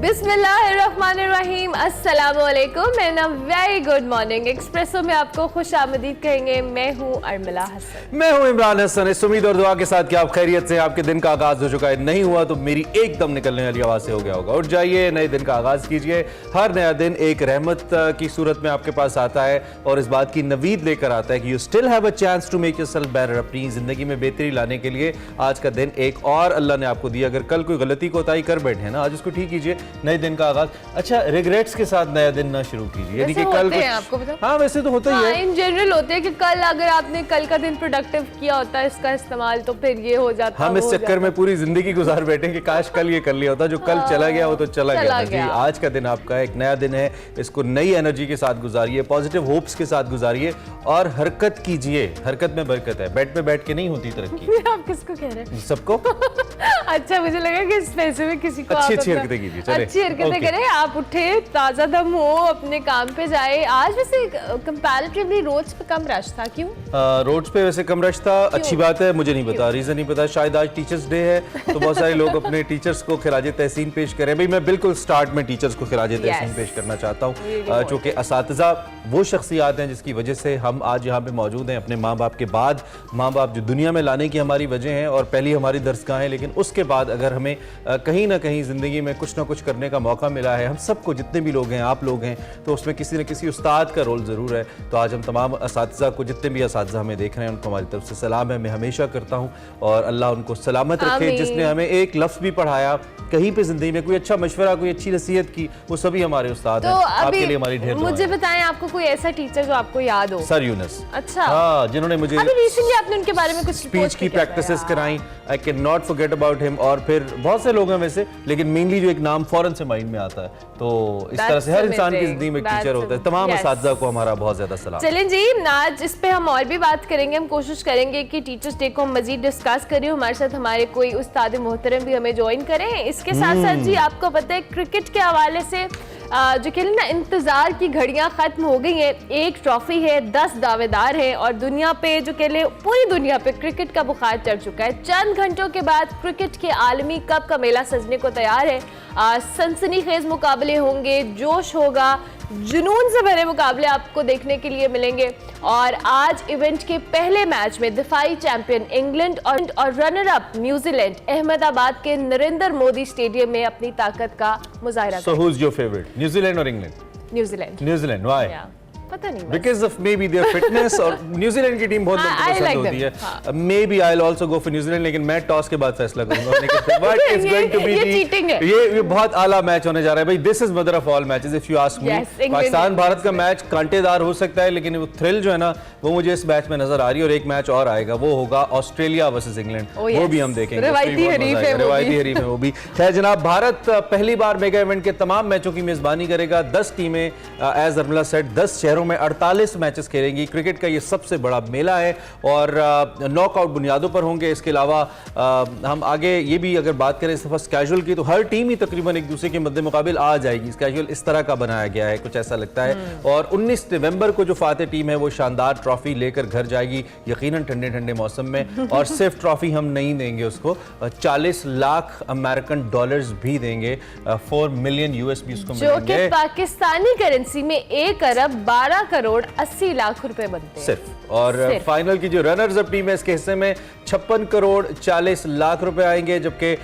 बिस्मिल्लाहिर्रहमानिर्रहीम, अस्सलामुअलैकुम and a very good morning. Espresso में आपको खुश आमदीद कहेंगे। मैं हूँ अर्मिला हसन। मैं हूँ इमरान हसन। इस उम्मीद और दुआ के साथ कि आप खैरियत से, आपके दिन का आगाज हो चुका है। नहीं हुआ तो मेरी एकदम निकलने वाली आवाज से हो गया होगा। उठ जाइए, नए दिन का आगाज कीजिए। हर नया दिन एक रहमत की सूरत में आपके पास आता है और इस बात की नवीद लेकर आता है कि you still have a chance to make yourself better. अपनी जिंदगी में बेहतरी लाने के लिए आज का दिन एक और अल्लाह ने आपको दिया। अगर कल कोई गलती कोताही कर बैठे ना, आज उसको ठीक कीजिए। नए दिन का आगाज, अच्छा, रिग्रेट्स के साथ नया दिन ना शुरू कीजिए। यानी कि कल आपको पता, हाँ वैसे तो होता ही है, इन जनरल होते हैं कि कल अगर आपने कल का दिन प्रोडक्टिव किया होता है इसका इस्तेमाल, तो फिर ये हो जाता है। हम इस चक्कर में पूरी जिंदगी गुजार बैठे कि काश कल ये कर लिया होता। जो कल चला गया वो तो चला गया जी। आज का दिन आपका एक नया दिन है, इसको नई एनर्जी के साथ गुजारिए, पॉजिटिव होप्स के साथ गुजारिए और हरकत कीजिए। हरकत में बरकत है, बेड पे बैठ के नहीं होती तरक्की। आप किसको कह रहे हैं? सबको। अच्छा, मुझे लगा कि स्पेसिफिक किसी को अच्छी हरकतें कीजिए, चले अच्छी हरकतें करें। आप उठे, ताजा दम हो, अपने काम पे जाए। आज वैसे कंपैरेटिवली रोड्स पे कम रश था, क्यों? रोड्स पे वैसे कम रश था, अच्छी बात है। मुझे नहीं पता, रीजन नहीं पता। शायद आज टीचर्स डे है तो बहुत सारे लोग अपने टीचर्स को खिराजे तहसीन पेश करें। भाई मैं बिल्कुल स्टार्ट में टीचर्स को खिराजे तहसीन पेश करना चाहता हूँ, चूँकि असातिज़ा वो शख्सियात हैं जिसकी वजह से हम आज यहाँ पे मौजूद हैं। अपने माँ बाप के बाद, माँ बाप जो दुनिया में लाने की हमारी वजह हैं और पहली हमारी दरसगाह है, लेकिन उसके बाद अगर हमें कहीं ना कहीं ज़िंदगी में कुछ ना कुछ करने का मौका मिला है, हम सबको, जितने भी लोग हैं, आप लोग हैं, तो उसमें किसी न किसी उस्ताद का रोल ज़रूर है। तो आज हम तमाम असातिज़ा को, जितने भी असातिज़ा हमें देख रहे हैं, उनको हमारी तरफ से सलाम है। मैं हमेशा करता हूँ और अल्लाह उनको सलामत रखे। जिसने हमें एक लफ्ज़ भी पढ़ाया कहीं पे ज़िंदगी में, कोई अच्छा मशवरा, कोई अच्छी नसीहत की, वो सभी हमारे उस्ताद हैं। आपके लिए हमारी ढेर दुआएं। मुझे बताएं, आपको कोई ऐसा टीचर जो आपको याद हो? सर यूनुस। अच्छा, हाँ, जिन्होंने मुझे अभी रिसेंटली आपने उनके बारे में कुछ स्पीच की प्रैक्टिसेस कराई। I can not forget about him. और फिर बहुत से लोग हैं वैसे, लेकिन मेनली जो एक नाम फौरन से माइंड में आता है। तो इस तरह से हर इंसान की जिंदगी में टीचर होता है। तमाम असातिज़ा को हमारा बहुत ज्यादा सलाम। चलें जी, आज इस पे हम और भी बात करेंगे। हम कोशिश करेंगे कि टीचर्स डे को हम मजीद डिस्कस करें। हमारे साथ हमारे कोई उस्ताद मोहतरम भी हमें ज्वाइन करें। इसके साथ साथ जी, आपको पता है क्रिकेट के हवाले से जो कह ना, इंतजार की घड़ियां खत्म हो गई हैं। एक ट्रॉफी है, 10 दावेदार हैं और दुनिया पे जो कह ले, पूरी दुनिया पे क्रिकेट का बुखार चढ़ चुका है। चंद घंटों के बाद क्रिकेट के आलमी कप का मेला सजने को तैयार है। सनसनीखेज मुकाबले होंगे, जोश होगा, जुनून से भरे मुकाबले आपको देखने के लिए मिलेंगे। और आज इवेंट के पहले मैच में दिफाई चैंपियन इंग्लैंड और रनर अप न्यूजीलैंड अहमदाबाद के नरेंद्र मोदी स्टेडियम में अपनी ताकत का मुजाहिरा करेंगे। So who's your favorite? New Zealand और इंग्लैंड? न्यूजीलैंड। Why? पता नहीं, Because of maybe their fitness। और न्यूजीलैंड की टीम बहुत पसंद होती है। Maybe I'll also go for New Zealand, लेकिन मैं टॉस के बाद फैसला करूंगा। But it's going to be ये बहुत आला मैच होने जा रहा है भाई। This is mother of all matches if you ask me। Pakistan Bharat का मैच कांटेदार हो सकता है, लेकिन वो थ्रिल जो है ना, वो मुझे इस मैच में नजर आ रही है। और एक मैच और आएगा, वो होगा ऑस्ट्रेलिया वर्सेस इंग्लैंड। वो भी हम देखेंगे, रिवायती हरीफ है वो भी। खैर जनाब, भारत पहली बार मेगा इवेंट के तमाम मैचों की मेजबानी करेगा। 10 टीमें, एज अर्मिला सेड, 10 शहरों में 48 मैचेस खेलेंगी। क्रिकेट का ये सबसे बड़ा मेला है और नॉकआउट बुनियादों पर होंगे। इसके अलावा हम आगे ये भी अगर बात करें इस दफा कैजुअल की, तो हर टीम ही तकरीबन एक दूसरे के मद्दे मुकाबिल आ जाएगी। कैजुअल इस तरह का बनाया गया है, कुछ ऐसा लगता है। और 19 नवंबर को जो फातेह टीम है वो शानदार ट्रॉफी लेकर घर जाएगी, यकीनन ठंडे ठंडे मौसम में। और सिर्फ ट्रॉफी हम नहीं देंगे उसको, 40 लाख अमेरिकन डॉलर्स भी देंगे, 4 मिलियन यूएस भी उसको मिलेंगे, जो कि पाकिस्तानी करेंसी में 1 अरब 12 करोड़ 80 लाख रुपए बनते हैं सिर्फ। और फाइनल की जो रनर्स अप टीम है, इसके हिस्से में 56 करोड़ 40 लाख रुपए आएंगे। जबकि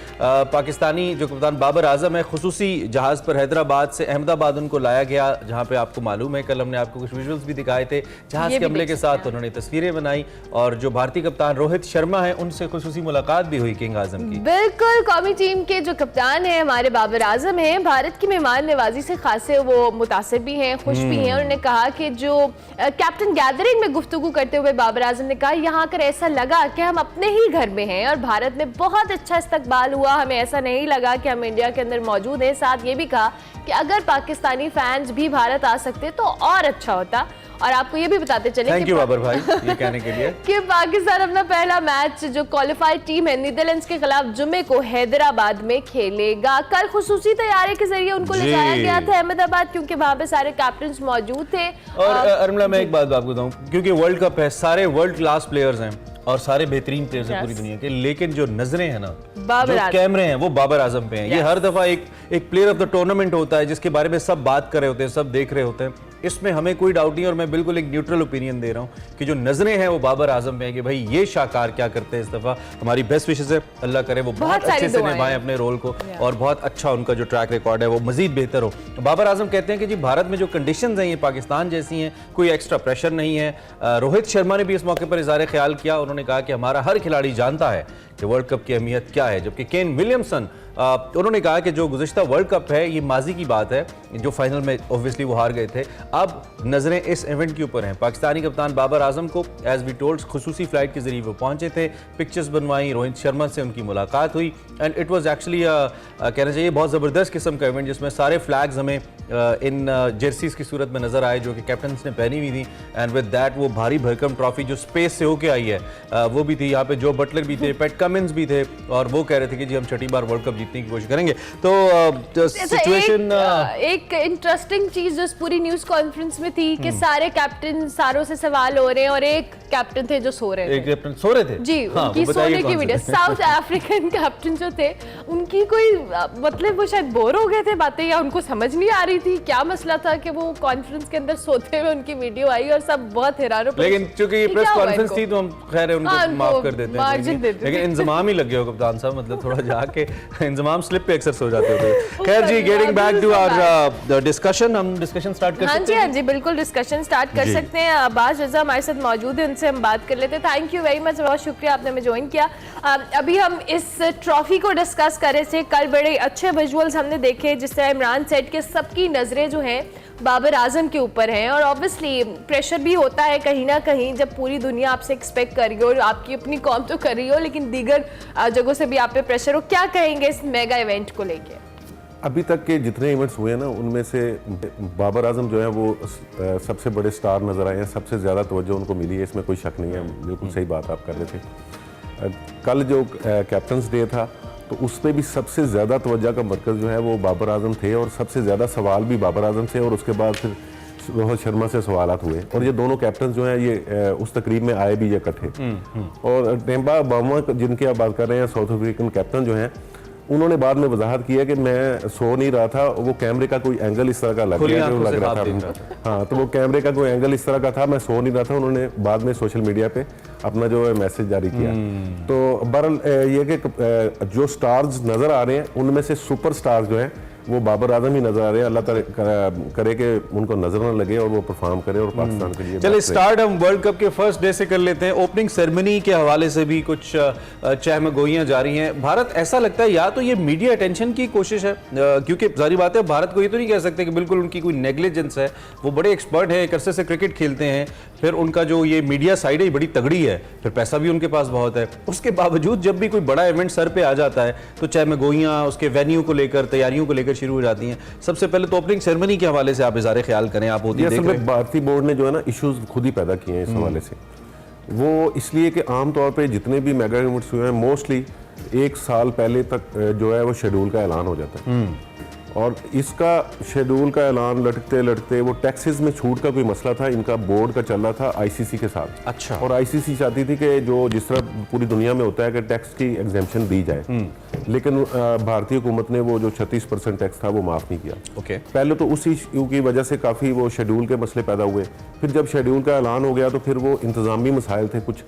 पाकिस्तानी जो कप्तान बाबर आजम है, खुसूसी जहाज पर हैदराबाद से अहमदाबाद उनको लाया गया, जहां पे आपको मालूम है कल हमने आपको कुछ विजुअल्स भी दिखाए थे जहाज के हमले के साथ। उन्होंने तस्वीरें बनाई और जो भारतीय कप्तान रोहित शर्मा है, उनसे खुसूसी मुलाकात भी हुई किंग आजम की। बिल्कुल, कौमी टीम के जो कप्तान है हमारे बाबर आजम है, भारत की मेहमान नवाजी से खासे वो मुतासिर भी हैं, खुश भी हैं। उन्होंने कहा कि जो कैप्टन गैदरिंग में गुफ्तगू करते हुए बाबर आजम ने कहा, यहाँ कर ऐसा लगा कि हम अपने ही घर में हैं और भारत में बहुत अच्छा इस्तकबाल हुआ। हमें ऐसा नहीं लगा कि हम इंडिया के अंदर मौजूद हैं। साथ ये भी कहा कि अगर पाकिस्तानी फैंस भी भारत आ सकते तो और अच्छा होता। और आपको ये भी बताते चले, थैंक यू बाबर भाई ये कहने के लिए, कि पाकिस्तान अपना पहला मैच जो क्वालिफाइड टीम है नीदरलैंड्स के खिलाफ जुमे को हैदराबाद में खेलेगा। कल खुसूसी तैयारी के जरिए उनको ले जाया गया था अहमदाबाद, क्योंकि वहां पे सारे कैप्टन्स मौजूद थे। और अर्मिला मैं एक बात आपको बताऊं, क्योंकि वर्ल्ड कप है, सारे वर्ल्ड क्लास प्लेयर्स हैं, और सारे बेहतरीन प्लेयर्स हैं पूरी दुनिया के, लेकिन जो नजरें हैं ना, बाबर जो आजम। कैमरे हैं, वो बाबर आजम पे हैं। ये हर दफा एक प्लेयर ऑफ द टूर्नामेंट होता है जिसके बारे में सब बात कर रहे होते हैं, सब देख रहे होते हैं। इसमें हमें कोई डाउट नहीं, और मैं बिल्कुल एक न्यूट्रल ओपिनियन दे रहा हूं कि जो नजरें हैं वो बाबर आजम पे हैं कि भाई ये शाहकार क्या करते हैं इस दफा। हमारी बेस्ट विशेस है, अल्लाह करे वो बहुत अच्छे से निभाएं अपने रोल को, और बहुत अच्छा उनका जो ट्रैक रिकॉर्ड है वो मजीद बेहतर हो। बाबर आजम कहते हैं कि जी भारत में जो कंडीशंस हैं ये पाकिस्तान जैसी हैं, कोई एक्स्ट्रा प्रेशर नहीं है। रोहित शर्मा ने भी इस मौके पर इज़हार ख्याल किया, उन्होंने कहा कि हमारा हर खिलाड़ी जानता है कि वर्ल्ड कप की अहमियत क्या है। जबकि केन विलियमसन उन्होंने कहा कि जो गुज़िश्ता वर्ल्ड कप है ये माजी की बात है, जो फाइनल में ऑब्वियसली वो हार गए थे, अब नज़रें इस इवेंट के ऊपर हैं। पाकिस्तानी कप्तान बाबर आजम को एज वी टोल्ड खुसूसी फ्लाइट के जरिए वो पहुंचे थे, पिक्चर्स बनवाई, रोहित शर्मा से उनकी मुलाकात हुई, एंड इट वाज एक्चुअली कहना चाहिए बहुत ज़बरदस्त किस्म का इवेंट जिसमें सारे फ्लैग्स हमें इन जर्सीज की सूरत में नजर आए जो कि कैप्टन्स ने पहनी हुई थी, एंड विद दैट वो भारी भरकम ट्रॉफी जो स्पेस से होके आई है वो भी थी। यहाँ पे जो बटलर भी थे, पैट कमिंस भी थे, और वो कह रहे थे कि जी हम छठी बार वर्ल्ड कप जीतने की कोशिश करेंगे। तो सिचुएशन एक इंटरेस्टिंग चीज जो इस पूरी न्यूज कॉन्फ्रेंस में थी कि सारे कैप्टन सारों से सवाल हो रहे हैं और एक कैप्टन थे जो सो रहे थे। एक कैप्टन सो रहे थे जी, हाँ, उनकी सोने की वीडियो। साउथ अफ्रीकन कैप्टन जो थे उनकी कोई मतलब वो शायद बोर हो गए थे बातें, या उनको समझ नहीं आ रही थी क्या मसला था कि वो कॉन्फ्रेंस के अंदर सोते हुए उनकी वीडियो आई और सब बहुत हैरान हो। लेकिन चूंकि ये प्रेस कॉन्फ्रेंस थी तो हम खैर है उनको माफ कर देते हैं, लेकिन इंतजाम ही लग गया कप्तान साहब, मतलब थोड़ा जाके इंतजाम स्लिप पे अक्सर सो जाते होते। खैर जी, getting back to our discussion, हम डिस्कशन स्टार्ट कर सकते हैं। हाँ जी, बिल्कुल डिस्कशन स्टार्ट कर सकते हैं। अब्बास रजा हमारे साथ मौजूद है, उनसे हम बात कर लेते हैं। थैंक यू वेरी मच, बहुत शुक्रिया आपने हमें ज्वाइन किया। अभी हम इस ट्रॉफी को डिस्कस कर रहे थे, कल बड़े अच्छे विजुअल्स हमने देखे जिस तरह इमरान सेट के सबकी नजरें जो हैं बाबर आजम के ऊपर हैं, और ऑब्वियसली प्रेशर भी होता है कहीं ना कहीं जब पूरी दुनिया आपसे एक्सपेक्ट कर रही हो, और आपकी अपनी कौम तो कर रही हो लेकिन दीगर जगहों से भी आप पे प्रेशर हो। क्या कहेंगे इस मेगा इवेंट को लेके? अभी तक के जितने इवेंट्स हुए हैं ना, उनमें से बाबर आजम जो है वो सबसे बड़े स्टार नज़र आए हैं, सबसे ज़्यादा तवज्जो उनको मिली है, इसमें कोई शक नहीं है। बिल्कुल सही बात आप कर रहे थे। कल जो कैप्टन्स डे था तो उस पर भी सबसे ज़्यादा तवज्जो का मरकज़ जो है वो बाबर आजम थे, और सबसे ज़्यादा सवाल भी बाबर आजम से, और उसके बाद फिर रोहित शर्मा से सवालात हुए। और ये दोनों कैप्टन जो हैं ये उस तकरीब में आए भी ये इकट्ठे। और टेम्बा बाउमा जिनकी आप बात कर रहे हैं, साउथ अफ्रीकन कैप्टन जो हैं, उन्होंने बाद में वजाहत की है कि मैं सो नहीं रहा था, वो कैमरे का कोई एंगल इस तरह का लग रहा था। हाँ, तो वो कैमरे का कोई एंगल इस तरह का था, मैं सो नहीं रहा था। उन्होंने बाद में सोशल मीडिया पे अपना जो है मैसेज जारी किया। तो बहरहाल ये कि जो स्टार्स नज़र आ रहे हैं उनमें से सुपर स्टार्स जो हैं वो बाबर आजम ही नजर आ रहे हैं। अल्लाह करे कि उनको नजर ना लगे और वो परफॉर्म करें और पाकिस्तान के लिए। चलिए स्टार्ट हम वर्ल्ड कप के फर्स्ट डे से कर लेते हैं। ओपनिंग सेरेमनी के हवाले से भी कुछ चहमगोइयां जारी हैं। भारत ऐसा लगता है या तो ये मीडिया अटेंशन की कोशिश है, क्योंकि जारी बात है भारत को ये तो नहीं कह सकते कि बिल्कुल उनकी कोई नेग्लिजेंस है। वो बड़े एक्सपर्ट हैं, एक अरसे से क्रिकेट खेलते हैं, फिर उनका जो ये मीडिया साइड है बड़ी तगड़ी है, फिर पैसा भी उनके पास बहुत है। उसके बावजूद जब भी कोई बड़ा इवेंट सर पे आ जाता है तो चहमगोइयां उसके वेन्यू को लेकर, तैयारियों को लेकर शुरू हो जाती हैं। सबसे पहले तो ओपनिंग सेरेमनी के हवाले से आप इज़हार ख्याल करें। आप होती देख रहे हैं भारतीय बोर्ड ने जो है ना इश्यूज खुद ही पैदा किए हैं इस हवाले से। वो इसलिए कि आमतौर पे जितने भी मेगा इवेंट्स हुए हैं मोस्टली एक साल पहले तक जो है वो शेड्यूल का ऐलान हो जाता है, और इसका शेड्यूल का ऐलान लटकते लटकते वो टैक्सेस में छूट का कोई मसला था, इनका बोर्ड का चल रहा था आईसीसी के साथ। अच्छा। और आईसीसी चाहती थी कि जो जिस तरह पूरी दुनिया में होता है कि टैक्स की एग्जेम्पशन दी जाए, लेकिन भारतीय हुकूमत ने वो जो 36% टैक्स था वो माफ़ नहीं किया। ओके। पहले तो उस इशू की वजह से काफ़ी वो शेड्यूल के मसले पैदा हुए, फिर जब शेड्यूल का ऐलान हो गया तो फिर वो इंतज़ामी मसाइल थे कुछ,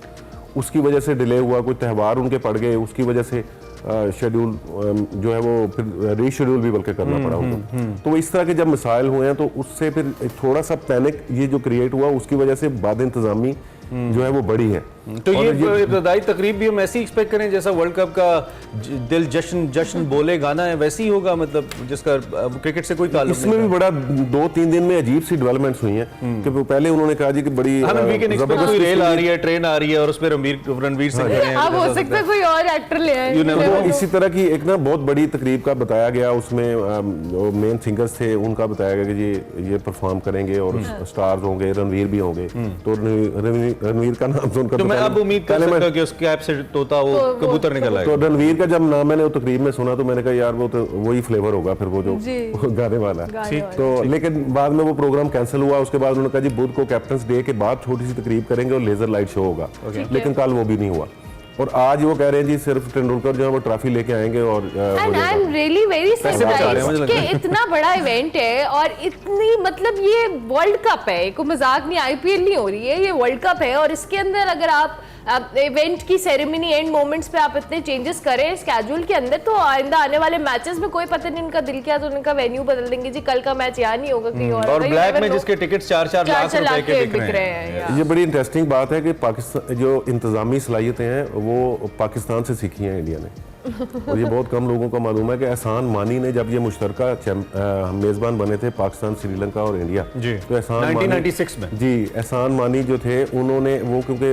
उसकी वजह से डिले हुआ, कोई त्यौहार उनके पड़ गए, उसकी वजह से शेड्यूल जो है वो फिर रीशेड्यूल भी बल्कि करना पड़ा उनको। तो इस तरह के जब मसाइल हुए हैं तो उससे फिर थोड़ा सा पैनिक ये जो क्रिएट हुआ, उसकी वजह से बाद इंतजामी जो है वो बड़ी है। तो ये इब्तदाई तकरीब भी हम ऐसी एक्सपेक्ट करें जैसा वर्ल्ड कप का दिल जश्न जश्न बोले गाना है वैसी ही होगा, मतलब जिसका क्रिकेट से कोई ताल्लुक नहीं। इसमें भी बड़ा 2-3 दिन में अजीब सी डेवलपमेंट्स हुई हैं कि पहले उन्होंने कहा जी कि बड़ी जबरदस्त रेल आ रही है, ट्रेन आ रही है और उसमें रणवीर सिंह खड़े हैं। अब हो सकता है कोई और एक्टर ले आए। तो इसी तरह की एक ना बहुत बड़ी तकरीब का बताया गया, उसमें जो मेन सिंगर्स थे उनका बताया गया कि ये परफॉर्म करेंगे और स्टार्स होंगे, रणवीर भी होंगे। तो रणवीर का नाम सुनकर मैं अब उम्मीद कर सकता हूँ कि उसके ऐप से तोता वो कबूतर निकल आएगा। तो रणवीर का जब नाम मैंने वो तकरीब में सुना तो मैंने कहा यार वो तो वही फ्लेवर होगा फिर वो जो गाने वाला है। तो लेकिन बाद में वो प्रोग्राम कैंसिल हुआ। उसके बाद उन्होंने कहा जी बुध को कैप्टन्स डे के बाद छोटी सी तकरीब करेंगे और लेजर लाइट शो होगा, लेकिन कल वो भी नहीं हुआ। और आज वो कह रहे हैं जी सिर्फ तेंदुलकर जो है वो ट्रॉफी लेके आएंगे और and I am really very surprised कि इतना बड़ा इवेंट है और इतनी मतलब ये वर्ल्ड कप है, कोई मजाक नहीं, आईपीएल नहीं हो रही है, ये वर्ल्ड कप है और इसके अंदर अगर आप इवेंट की सेरेमनी एंड मोमेंट्स पे आप इतने चेंजेस करें स्केड्यूल के अंदर तो आइंदा आने वाले मैचेस में कोई पता नहीं इनका दिल किया तो उनका वेन्यू बदल देंगे जी, कल का मैच यहाँ नहीं होगा कहीं और ब्लैक में जिसके टिकट्स 4-4 लाख रुपए के बिक रहे हैं। ये बड़ी इंटरेस्टिंग बात है कि पाकिस्तान जो इंतजामी सलाहियतें हैं वो पाकिस्तान से सीखी हैं इंडिया ने। और ये बहुत कम लोगों को मालूम है कि एहसान मानी ने जब ये मुश्तरका मेजबान बने थे पाकिस्तान, श्रीलंका और इंडिया जी, तो एहसान 1996 में जी एहसान मानी जो थे उन्होंने वो क्योंकि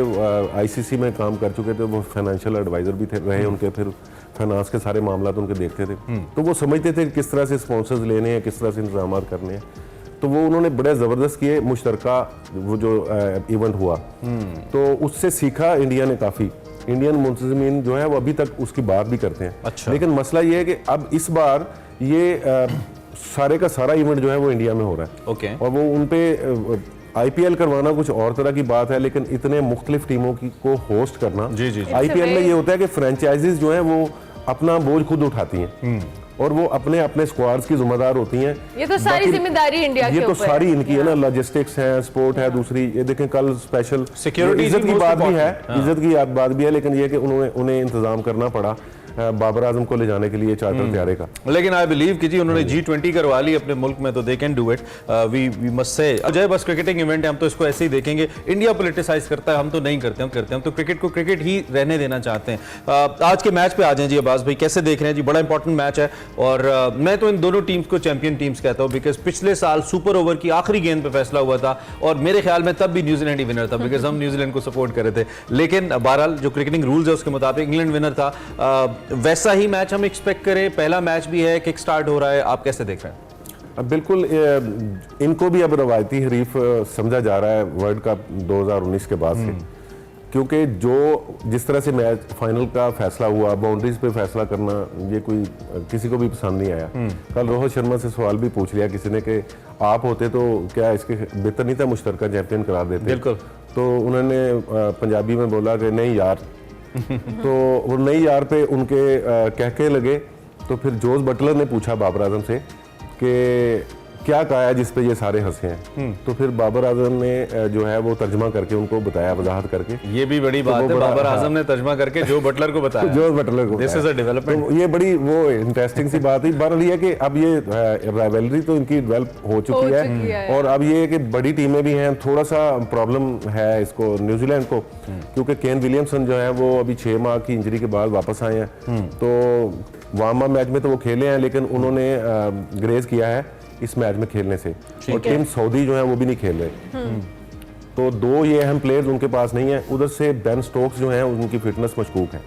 आईसीसी में काम कर चुके थे, वो फाइनेंशियल एडवाइजर भी थे रहे उनके, फिर फाइनेंस के सारे मामला तो उनके देखते थे, तो वो समझते थे किस तरह से स्पॉन्सर्स लेने हैं, किस तरह से इंतजाम करने हैं। तो वो उन्होंने बड़े ज़बरदस्त किए मुश्तरका वो जो इवेंट हुआ, तो उससे सीखा इंडिया ने काफ़ी। इंडियन मुंतज़मीन जो है वो अभी तक उसकी बात भी करते हैं। अच्छा। लेकिन मसला ये है कि अब इस बार ये सारे का सारा इवेंट जो है वो इंडिया में हो रहा है। ओके। और वो उन पे आईपीएल करवाना कुछ और तरह की बात है, लेकिन इतने मुख्तलिफ टीमों की को होस्ट करना, जी। आईपीएल में ये होता है कि फ्रेंचाइजीज जो है वो अपना बोझ खुद उठाती हैं और वो अपने अपने स्क्वाड्स की जिम्मेदार होती हैं। ये तो सारी जिम्मेदारी इंडिया ये तो सारी इनकी है ना, लॉजिस्टिक्स है, स्पोर्ट है, दूसरी ये देखें कल स्पेशल सिक्योरिटी इज्जत की बात भी है, इज्जत की बात भी है, लेकिन ये कि उन्हें इंतजाम करना पड़ा बाबर आजम को ले जाने के लिए चार्टर तैयारी का। लेकिन आई बिलीव कि जी उन्होंने G20 करवा ली अपने मुल्क में तो they can do it. We must say Ajay बस क्रिकेटिंग इवेंट है, हम तो इसको ऐसे ही देखेंगे। इंडिया पोलिटिसाइज करता है, हम तो नहीं करते, हम तो क्रिकेट को क्रिकेट ही रहने देना चाहते हैं। आज के मैच पे आ जाएं जी अब्बास भाई, कैसे देख रहे हैं जी? बड़ा इंपॉर्टेंट मैच है और मैं तो इन दोनों टीम्स को चैंपियन टीम्स कहता हूँ, बिकॉज पिछले साल सुपर ओवर की आखिरी गेंद पे फैसला हुआ था और मेरे ख्याल में तब भी न्यूजीलैंड ही विनर था, बिकॉज हम न्यूजीलैंड को सपोर्ट कर रहे थे। लेकिन बहरहाल जो क्रिकेटिंग रूल्स है उसके मुताबिक इंग्लैंड विनर था। वैसा ही मैच हम एक्सपेक्ट करें, पहला मैच भी है, किक स्टार्ट हो रहा है, आप कैसे देख रहे हैं? अब बिल्कुल इनको भी अब रवायती हरीफ समझा जा रहा है वर्ल्ड कप 2019 के बाद से, क्योंकि जो जिस तरह से मैच फाइनल का फैसला हुआ, बाउंड्रीज पे फैसला करना, ये कोई किसी को भी पसंद नहीं आया। कल रोहित शर्मा से सवाल भी पूछ लिया किसी ने कि आप होते तो क्या इसके बेहतर नहीं था मुश्तरका चैंपियन करार देते? बिल्कुल। तो उन्होंने पंजाबी में बोला कि नहीं यार तो वो नहीं यार पे उनके कहके लगे। तो फिर जोस बटलर ने पूछा बाबर आजम से कि क्या कहा है जिस पे ये सारे हंसे हैं? तो फिर बाबर आजम ने जो है वो तर्जमा करके उनको बताया, वजाहत करके। ये भी बड़ी बात है, बाबर आजम ने तर्जमा करके जो बटलर को बताया। जो बटलर को, दिस इज अ डेवलपमेंट। तो ये बड़ी वो इंटरेस्टिंग सी बात है। बहरहाल ये कि अब ये राइवलरी तो इनकी डेवलप हो चुकी है और अब ये कि बड़ी टीमें भी हैं। थोड़ा सा प्रॉब्लम है इसको न्यूजीलैंड को, क्योंकि केन विलियमसन जो है वो अभी 6 माह की इंजरी के बाद वापस आए हैं। तो वार्म अप मैच में तो वो खेले हैं, लेकिन उन्होंने ग्रेज किया है इस मैच में खेलने से। और टीम सऊदी जो है वो भी नहीं खेल रहे। तो 2 ये अहम प्लेयर्स उनके पास नहीं है। उधर से बेन स्टोक्स जो है उनकी फिटनेस मशकूक है।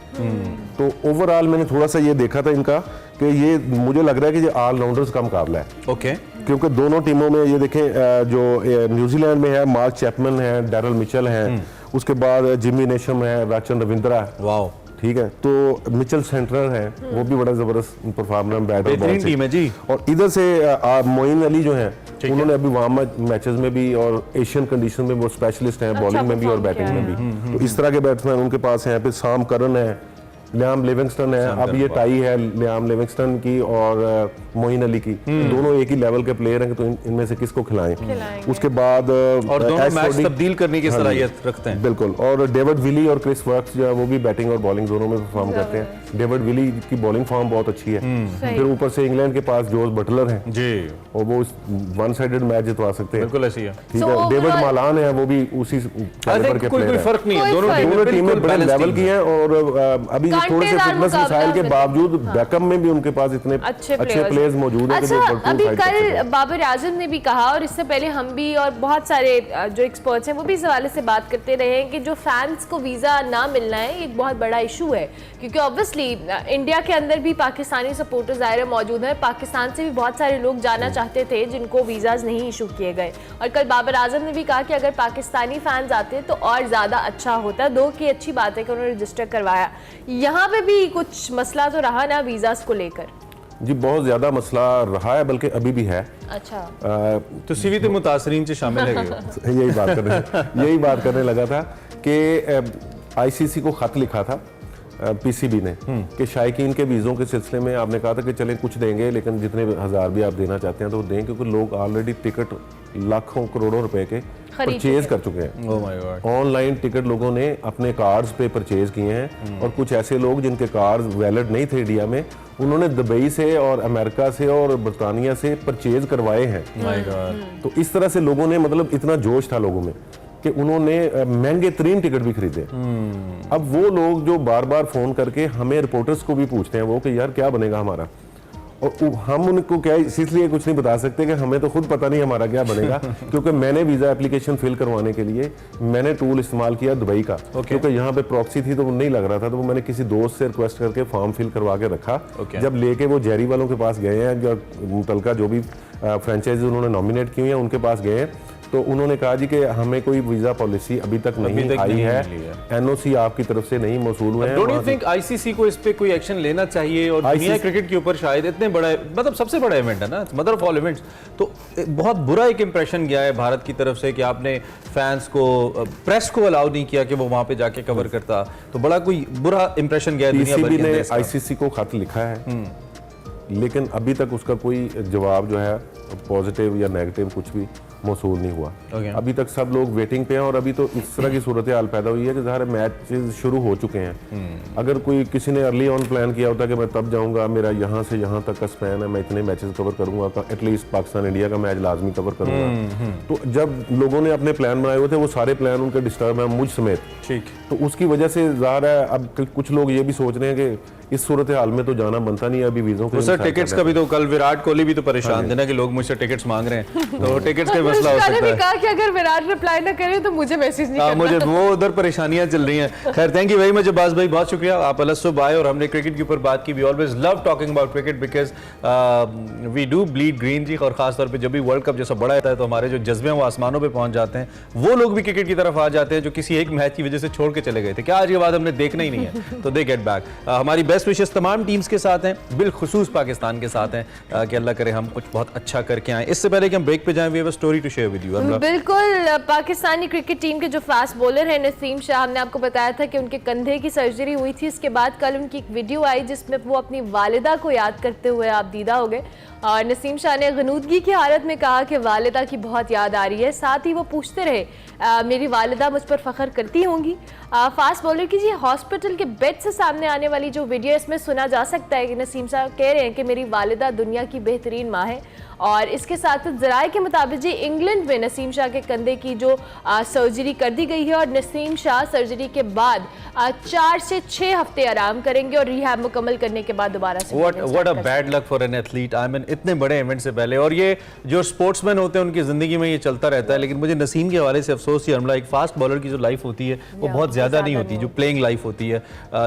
तो ओवरऑल मैंने थोड़ा सा ये देखा था इनका कि ये मुझे लग रहा है कि ये ऑलराउंडर्स का मुकाबला है। ओके। क्योंकि दोनों टीमों में ये देखें, जो न्यूजीलैंड में है मार्क चैपमैन है, डैरल मिचेल है, उसके बाद जिमी नेशम है, राचन रविंद्रा, वाओ, ठीक है, तो मिचेल सेंटर है, वो भी बड़ा जबरदस्त परफॉर्मर बैटर बेहतरीन टीम है जी। और इधर से मोइन अली जो है उन्होंने अभी वार्म मैचेस में भी और एशियन कंडीशन में वो स्पेशलिस्ट हैं, बॉलिंग में भी और बैटिंग में भी। तो इस तरह के बैट्समैन उनके पास हैं। फिर साम करन है, लियाम लिविंगस्टन है। अब ये टाई है लियाम लिविंगस्टन की और मोइन अली की, दोनों एक ही लेवल के प्लेयर हैं, तो इनमें से किसको खिलाएं? उसके बाद और दोनों मैच तब्दील करने की सलाहियत रखते हैं। बिल्कुल। और डेविड विली और क्रिस वर्क्स जो है वो भी बैटिंग और बॉलिंग दोनों में परफॉर्म करते हैं। डेविड विली की बॉलिंग फॉर्म बहुत अच्छी है। फिर ऊपर से इंग्लैंड के पास जोस बटलर है जी, और वो वन साइडेड मैच जितवा सकते हैं। बिल्कुल ऐसी है। ठीक है। डेविड मालान है, वो भी उसी कैलिबर के प्लेयर कोई है। फर्क नहीं है, दोनों टीमें बड़े लेवल की हैं। और अभी थोड़े से कांटेदार फिटनेस मुकाबला मिसाइल के होगा। बावजूद बैकअप में भी उनके पास इतने अच्छे अच्छे प्लेयर्स मौजूद हैं कि जो अच्छा, भरपूर अभी फाइट कर सकते कल हैं। बाबर आजम ने भी कहा और इससे पहले हम भी और बहुत सारे जो एक्सपर्ट्स हैं वो भी इस हवाले से बात करते रहे हैं कि जो फैंस को वीज़ा ना मिलना है एक बहुत बड़ा इशू है, क्योंकि ऑब्वियसली इंडिया के अंदर भी पाकिस्तानी सपोर्टर्स ज़ाहिर मौजूद हैं, पाकिस्तान से भी बहुत सारे लोग जाना चाहते थे जिनको वीज़ाज नहीं इशू किए गए। और कल बाबर आजम ने भी कहा कि अगर पाकिस्तानी फैंस आते तो और ज़्यादा अच्छा होता। दो की अच्छी बात है कि उन्होंने रजिस्टर करवाया। यहाँ पे भी कुछ मसला तो रहा ना वीज़ाज को लेकर? जी बहुत ज़्यादा मसला रहा है, बल्कि अभी भी है। अच्छा, तो सीवी तो मुतासरीन से शामिल है क्या? यही बात करने लगा था कि आईसीसी को खत लिखा था पीसीबी ने कि शायकीन के वीज़ों के सिलसिले में आपने कहा था कि चलें कुछ देंगे, लेकिन जितने हज़ार भी आप देना चाहते हैं तो दें, क्योंकि लोग ऑलरेडी टिकट लाखों करोड़ों रुपए के परचेज कर चुके हैं। Oh my God. Online ticket लोगों ने अपने कार्ड्स पे परचेज किए हैं, और कुछ ऐसे लोग जिनके कार्ड्स वैलिड नहीं थे इंडिया में, उन्होंने दुबई से और अमेरिका से और बरतानिया से परचेज करवाए हैं। My God. तो इस तरह से लोगों ने, मतलब इतना जोश था लोगों में कि उन्होंने महंगे तरीन टिकट भी खरीदे। अब वो लोग जो बार बार फोन करके हमें रिपोर्टर्स को भी पूछते हैं वो कि यार क्या बनेगा हमारा, और हम उनको क्या इसलिए कुछ नहीं बता सकते कि हमें तो खुद पता नहीं हमारा क्या बनेगा क्योंकि मैंने वीज़ा एप्लीकेशन फिल करवाने के लिए मैंने टूल इस्तेमाल किया दुबई का, क्योंकि यहाँ पे प्रॉक्सी थी तो वो नहीं लग रहा था, तो वो मैंने किसी दोस्त से रिक्वेस्ट करके फॉर्म फिल करवा के रखा। जब लेके वो जेरी वालों के पास गए हैं, जो मुतलका जो भी फ्रेंचाइजी उन्होंने नॉमिनेट की हुई हैं उनके पास गए हैं, तो उन्होंने कहा जी कि हमें कोई वीज़ा पॉलिसी अभी तक नहीं आई है, एनओसी आपकी तरफ से नहीं मौसूल हुए हैं। डोंट यू थिंक आईसीसी को इस पे कोई एक्शन लेना चाहिए? और दुनिया क्रिकेट के ऊपर शायद इतने बड़ा, मतलब सबसे बड़ा इवेंट है ना, मदर ऑफ ऑल इवेंट्स, तो बहुत बुरा एक इंप्रेशन गया है भारत की तरफ से कि आपने फैंस को, प्रेस को अलाउ नहीं किया कि वो वहां पे जाके कवर करता, तो बड़ा कोई बुरा इंप्रेशन गया है दुनिया भर के अंदर। आईसीसी को खत लिखा है, लेकिन अभी तक उसका कोई जवाब जो है पॉजिटिव या नेगेटिव कुछ भी मौसूल नहीं हुआ। अभी तक सब लोग वेटिंग पे हैं, और अभी तो इस तरह की सूरत हाल पैदा हुई है कि सारे मैचेस शुरू हो चुके हैं। अगर कोई किसी ने अर्ली ऑन प्लान किया होता कि मैं तब जाऊंगा, मेरा यहाँ से यहाँ तक का स्पैन है, मैं इतने मैचेस कवर करूंगा, एटलीस्ट पाकिस्तान इंडिया का मैच लाजमी कवर करूंगा, तो जब लोगों ने अपने प्लान बनाए हुए थे वो सारे प्लान उनके डिस्टर्ब हैं, मुझ समेत। ठीक, तो उसकी वजह से ज़ाहिर है अब कुछ लोग ये भी सोच रहे हैं कि इस सूरत हाल में तो जाना बनता नहीं है अभी वीज़ों के। सर टिकट्स का भी तो कल विराट कोहली भी तो परेशान थे ना कि लोग मुझसे टिकट्स मांग रहे हैं, तो टिकट्स का मसला हो सकता है। कहा कि अगर विराट रिप्लाई ना करे तो मुझे मैसेज नहीं करना। मुझे वो उधर परेशानियां चल रही हैं। खैर, thank you very much Abbas भाई, बहुत शुक्रिया, आप अलसुब आए और हमने क्रिकेट के ऊपर बात की। We always love talking about cricket because we do bleed green जी, और खासतौर पे जब भी वर्ल्ड कप जैसा बड़ा होता है तो हमारे जो जज्बे हैं वो आसमानों पे पहुंच जाते हैं। वो लोग भी क्रिकेट की तरफ आ जाते हैं जो किसी एक मैच की वजह से छोड़ के चले गए थे, क्या आज ये बात हमने देखना ही नहीं है, तो दे गेट बैक। हमारी बेस्ट विशेस तमाम टीम्स के साथ हैं, बिलखुसूस पाकिस्तान के साथ हैं कि अल्लाह करे हम कुछ बहुत अच्छा करके आए। इससे पहले कि हम ब्रेक पे जाएं, we have a story to share with you. बिल्कुल, पाकिस्तानी क्रिकेट टीम के जो फास्ट बॉलर हैं नसीम शाह, हमने आपको बताया था कि उनके कंधे की सर्जरी हुई थी। इसके बाद कल उनकी एक वीडियो आई जिसमें वो अपनी वालिदा को याद करते हुए आप दीदा हो गए, और नसीम शाह ने गनूदगी की हालत में कहा कि वालिदा की बहुत याद आ रही है। साथ ही वो पूछते रहे मेरी वालिदा मुझ पर फ़ख्र करती होंगी। फास्ट बॉलर की जी हॉस्पिटल के बेड से सामने आने वाली जो वीडियो, इसमें सुना जा सकता है कि नसीम शाह कह रहे हैं कि मेरी वालिदा दुनिया की बेहतरीन माँ है। और इसके साथ ज़राए के मुताबिक जी इंग्लैंड में नसीम शाह के कंधे की जो सर्जरी कर दी गई है, और नसीम शाह सर्जरी के बाद 4 से 6 हफ्ते आराम करेंगे और रिहैब मुकम्मल करने के बाद दोबारा से। What a bad luck for an athlete. I mean इतने बड़े इवेंट से पहले, और ये जो स्पोर्ट्समैन होते हैं उनकी ज़िंदगी में ये चलता रहता है, लेकिन मुझे नसीम के हवाले से अफसोस ही हमला, एक फास्ट बॉलर की जो लाइफ होती है वो बहुत ज़्यादा नहीं होती, जो प्लेइंग लाइफ होती है।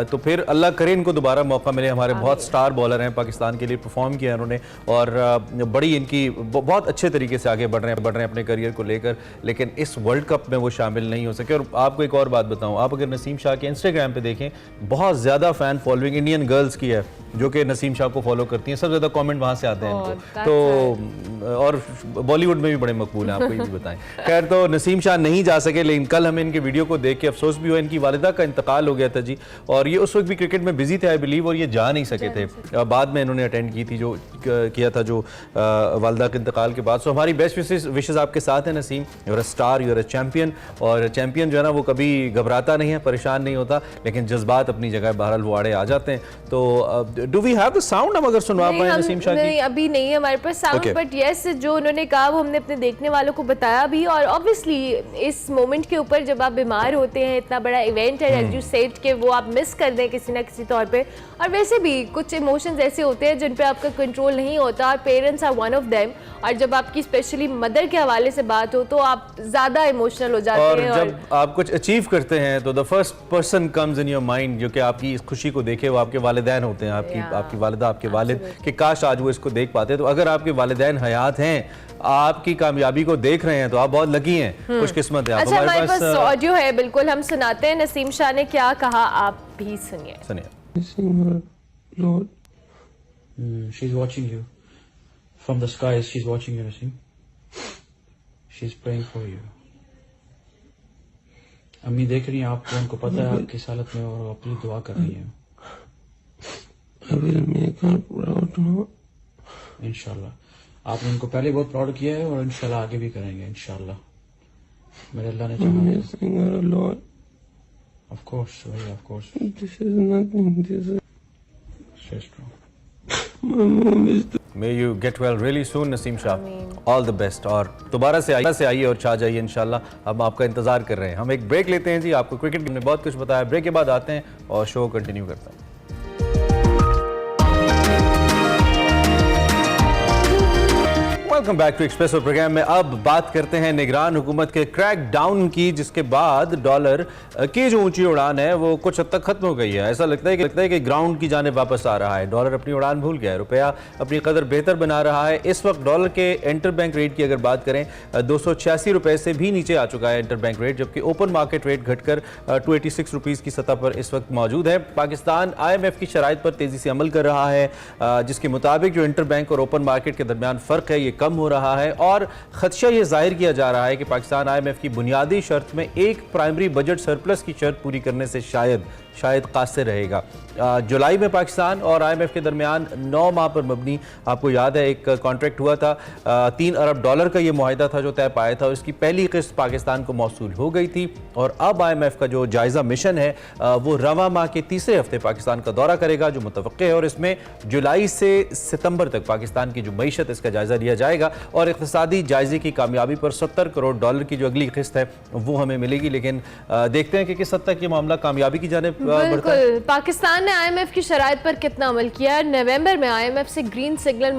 तो फिर अल्लाह करे इनको दोबारा मौका मिले। हमारे बहुत स्टार बॉलर हैं, पाकिस्तान के लिए परफॉर्म किया उन्होंने, और बड़ी इनकी बहुत अच्छे तरीके से आगे बढ़ रहे हैं अपने करियर को लेकर, लेकिन इस वर्ल्ड कप में वो शामिल नहीं हो सके। और आपको एक और बात बताऊं, आप अगर नसीम शाह के इंस्टाग्राम पे देखें, बहुत ज़्यादा फ़ैन फॉलोइंग इंडियन गर्ल्स की है जो कि नसीम शाह को फॉलो करती हैं, सबसे ज़्यादा कमेंट वहाँ से आते हैं इनको, तो और बॉलीवुड में भी बड़े मकबूल हैं, आपको ये भी बताएं। खैर, तो नसीम शाह नहीं जा सके, लेकिन कल हमें इनके वीडियो को देख के अफसोस भी हुआ। इनकी वालिदा का इंतकाल हो गया था जी, और ये उस वक्त भी क्रिकेट में बिजी थे आई बिलीव, और ये जा नहीं सके थे। बाद में इन्होंने अटेंड की थी, जो किया था जो वालदा के इंतकाल के बाद। सो हमारी बेस्ट विशेज़ आपके साथ हैं Naseem. You're a star, you're a champion. और चैम्पियन जो है ना वो कभी घबराता नहीं है, परेशान नहीं होता, लेकिन जज्बात अपनी जगह बहरहाल वो आड़े आ जाते हैं। तो do we have the sound? हम अगर सुनवा पाए नसीम शाह की? नहीं, अभी नहीं है हमारे पास साउंड, बट यस जो उन्होंने कहा वो हमने अपने देखने वालों को बताया भी। और ऑब्वियसली इस मोमेंट के ऊपर जब आप बीमार होते हैं, इतना बड़ा इवेंट है एज यू सेड के वो आप मिस कर दें किसी ना किसी तौर पे। और वैसे भी कुछ इमोशंस ऐसे होते हैं जिन पे आपका कंट्रोल नहीं होता, और parents are one of them. और जब आपकी स्पेशली मदर के हवाले से बात हो तो आप ज़्यादा इमोशनल हो जाते हैं। और जब आप कुछ अचीव करते हैं तो the first person comes in your mind जो कि आपकी इस खुशी को देखे वो आपके वालिदैन होते हैं, आपकी वालिदा, आपके वालिद, कि काश आज वो इसको देख पाते। तो अगर आपके वालिदैन हयात हैं, आपकी कामयाबी को देख रहे हैं, तो आप बहुत लकी हैं, खुशकिस्मत हैं आप। अच्छा, हमारे पास ऑडियो है, बिल्कुल हम सुनाते हैं। नसीम शाह ने क्या कहा आप भी सुनिए। Lord, she's watching you from the skies. She's watching you, Naseem. She's praying for you. अम्मी देख रही हैं आपको, उनको पता है आप किस हालत में और अपनी दुआ कर रही हैं। I will make her proud, Lord. इंशाल्लाह आपने उनको पहले बहुत प्राउड किया है और इंशाल्लाह आगे भी करेंगे इंशाल्लाह। मेरे अल्लाह ने चाहा। Missing her, Lord. Of course, भाई, of course. This is nothing. This is Stay strong. my mom is. May you get well really soon Naseem Shah. All the best। और दोबारा से आइए और छा जाइए इंशाल्लाह। हम आपका इंतजार कर रहे हैं। हम एक ब्रेक लेते हैं जी। आपको क्रिकेट ने बहुत कुछ बताया, ब्रेक के बाद आते हैं और शो कंटिन्यू करते हैं। Welcome back to Expresso program में अब बात करते हैं निगरान हुकूमत के क्रैक डाउन की, जिसके बाद डॉलर की जो ऊंची उड़ान है वो कुछ हद तक खत्म हो गई है। ऐसा लगता है कि ग्राउंड की जाने वापस आ रहा है। डॉलर अपनी उड़ान भूल गया है, रुपया अपनी कदर बेहतर बना रहा है। इस वक्त डॉलर के इंटर बैंक रेट की अगर बात करें 286 रुपए से भी नीचे आ चुका है इंटर बैंक रेट, जबकि ओपन मार्केट रेट घटकर 286 रुपीज़ की सतह पर इस वक्त मौजूद है। पाकिस्तान IMF की शराइत पर तेज़ी से अमल कर रहा है, जिसके मुताबिक जो इंटर बैंक और ओपन मार्केट के दरमियान फ़र्क है ये कम हो रहा है। और खदशा ये जाहिर किया जा रहा है कि पाकिस्तान IMF की बुनियादी शर्त में एक प्राइमरी बजट सरप्लस की शर्त पूरी करने से शायद कासिर रहेगा। जुलाई में पाकिस्तान और IMF के दरमियान 9 माह पर मबनी, आपको याद है एक कॉन्ट्रैक्ट हुआ था, 3 अरब डॉलर का ये मुआहिदा था जो तय पाया था। इसकी पहली किस्त पाकिस्तान को मौसूल हो गई थी और अब IMF का जो जायज़ा मिशन है वो रवां माह के तीसरे हफ्ते पाकिस्तान का दौरा करेगा जो मुतवक्के है। और इसमें जुलाई से सितंबर तक पाकिस्तान की जो मईशत इसका जायज़ा लिया जाएगा और इक़्तिसादी जायज़े की कामयाबी पर 70 करोड़ डॉलर की जो अगली किस्त है वो हमें मिलेगी। लेकिन देखते हैं कि किस हद तक ये मामला कामयाबी की जाने बिल्कुल। पाकिस्तान ने IMF की शराइत पर कितना अमल किया है। नवंबर में IMF से ग्रीन सिग्नल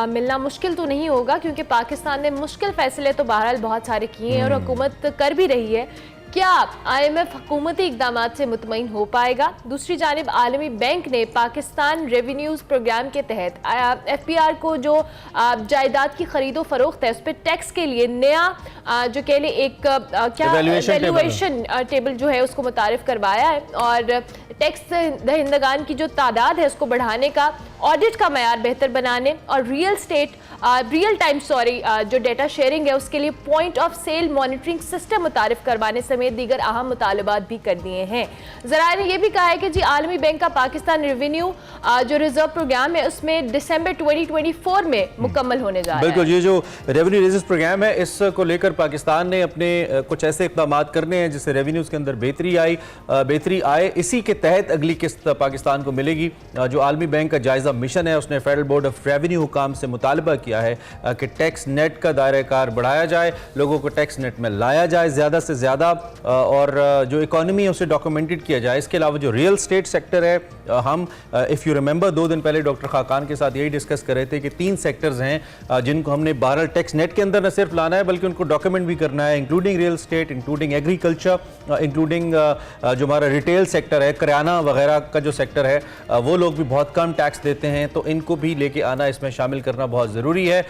मिलना मुश्किल तो नहीं होगा, क्योंकि पाकिस्तान ने मुश्किल फैसले तो बहरहाल बहुत सारे किए हैं और हुकूमत कर भी रही है। क्या IMF हुकूमती इक़दाम से मुतमईन हो पाएगा? दूसरी जानिब आलमी बैंक ने पाकिस्तान रेवेन्यूज़ प्रोग्राम के तहत FPR को जो जायदाद की खरीदो फरोख्त है उस पर टैक्स के लिए नया जो कह ले एक क्या वैल्यूएशन टेबल जो है उसको मुतारिफ करवाया है। और टैक्स दहिंदगान की जो तादाद है उसको बढ़ाने का, ऑडिट का मयार बेहतर बनाने और रियल टाइम जो डेटा शेयरिंग है उसके लिए point of sale monitoring system मुतारिफ करवाने समेत दीगर अहम मुतालबात भी कर दिए हैं। ज़राए ने यह भी कहा है कि जी आलमी बैंक का पाकिस्तान रेवेन्यू जो रिजर्व प्रोग्राम है उसमें दिसंबर 2024 में मुकम्मल होने जा रहा है। बिल्कुल, ये जो रेवेन्यू रेजिस प्रोग्राम है इसको लेकर पाकिस्तान ने अपने कुछ ऐसे इक़दाम करने हैं जिससे रेवेन्यूज़ के अंदर बेहतरी आए। इसी के तहत अगली किस्त पाकिस्तान को मिलेगी। जो आलमी बैंक का जायज़ा मिशन है उसने फेडरल बोर्ड ऑफ रेवेन्यू हुकाम से मुतालबा किया है कि टैक्स नेट का दायरा कार बढ़ाया जाए, लोगों को टैक्स नेट में लाया जाए ज़्यादा से ज़्यादा, और जो इकॉनमी है उसे डॉक्यूमेंटेड किया जाए। इसके अलावा जो रियल स्टेट सेक्टर है, हम इफ़ यू रिमेंबर 2 दिन पहले डॉक्टर खाकान के साथ यही डिस्कस कर रहे थे कि 3 सेक्टर्स हैं जिनको हमने बहरहाल टैक्स नेट के अंदर न सिर्फ लाना है बल्कि उनको डॉक्यूमेंट भी करना है, including real estate, including agriculture, including जो हमारा रिटेल सेक्टर है, करियाना वगैरह का जो सेक्टर है, वो लोग भी बहुत कम टैक्स देते हैं, तो इनको भी लेके आना, इसमें शामिल करना बहुत ज़रूरी है।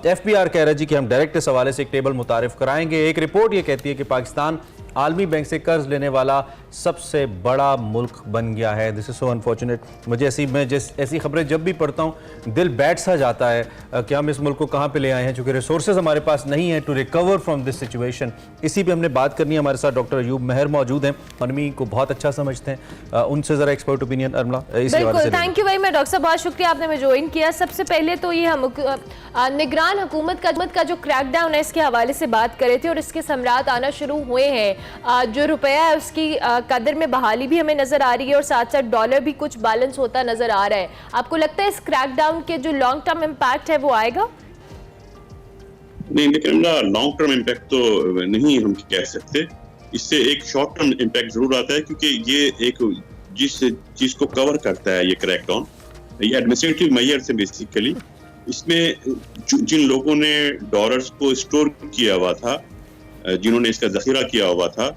FPR कह रहा है जी कि हम डायरेक्ट इस हवाले से एक टेबल मुतारिफ कराएंगे। एक रिपोर्ट ये कहती है कि पाकिस्तान आलमी बैंक से कर्ज लेने वाला सबसे बड़ा मुल्क बन गया है। This is so unfortunate. मुझे ऐसी खबरें जब भी पढ़ता हूँ दिल बैठ सा जाता है कि हम इस मुल्क को कहाँ पे ले आए हैं, चूँकि रिसोर्सेज हमारे पास नहीं है to recover from this situation. इसी पे हमने बात करनी है। हमारे साथ डॉक्टर अयूब मेहर मौजूद हैं, इकोनॉमी को बहुत अच्छा समझते हैं, उनसे ज़रा एक्सपर्ट ओपिनियन अरमला इस हवाले से। Thank you very much doctor साहब, बहुत शुक्रिया आपने हमें ज्वाइन किया। सबसे पहले तो ये हम निगरान हुकूमत का जो क्रैकडाउन है इसके हवाले से बात कर रहे थे और इसके समरात आना शुरू हुए हैं। जो रुपया है उसकी कदर में बहाली भी हमें नजर आ रही है और साथ साथ डॉलर भी कुछ बैलेंस होता नजर आ रहा है। आपको लगता है इस क्रैकडाउन के जो लॉन्ग टर्म इम्पैक्ट है वो आएगा? नहीं, लेकिन लॉन्ग टर्म इम्पैक्ट तो नहीं हम कह सकते। इससे एक शॉर्ट टर्म इम्पैक्ट जरूर आता है, क्योंकि ये एक जिस चीज को कवर करता है ये क्रैकडाउन, ये एडमिनिस्ट्रेटिव मेजर से बेसिकली इसमें जिन लोगों ने डॉलर्स को स्टोर किया हुआ था, जिन्होंने इसका जखीरा किया हुआ था,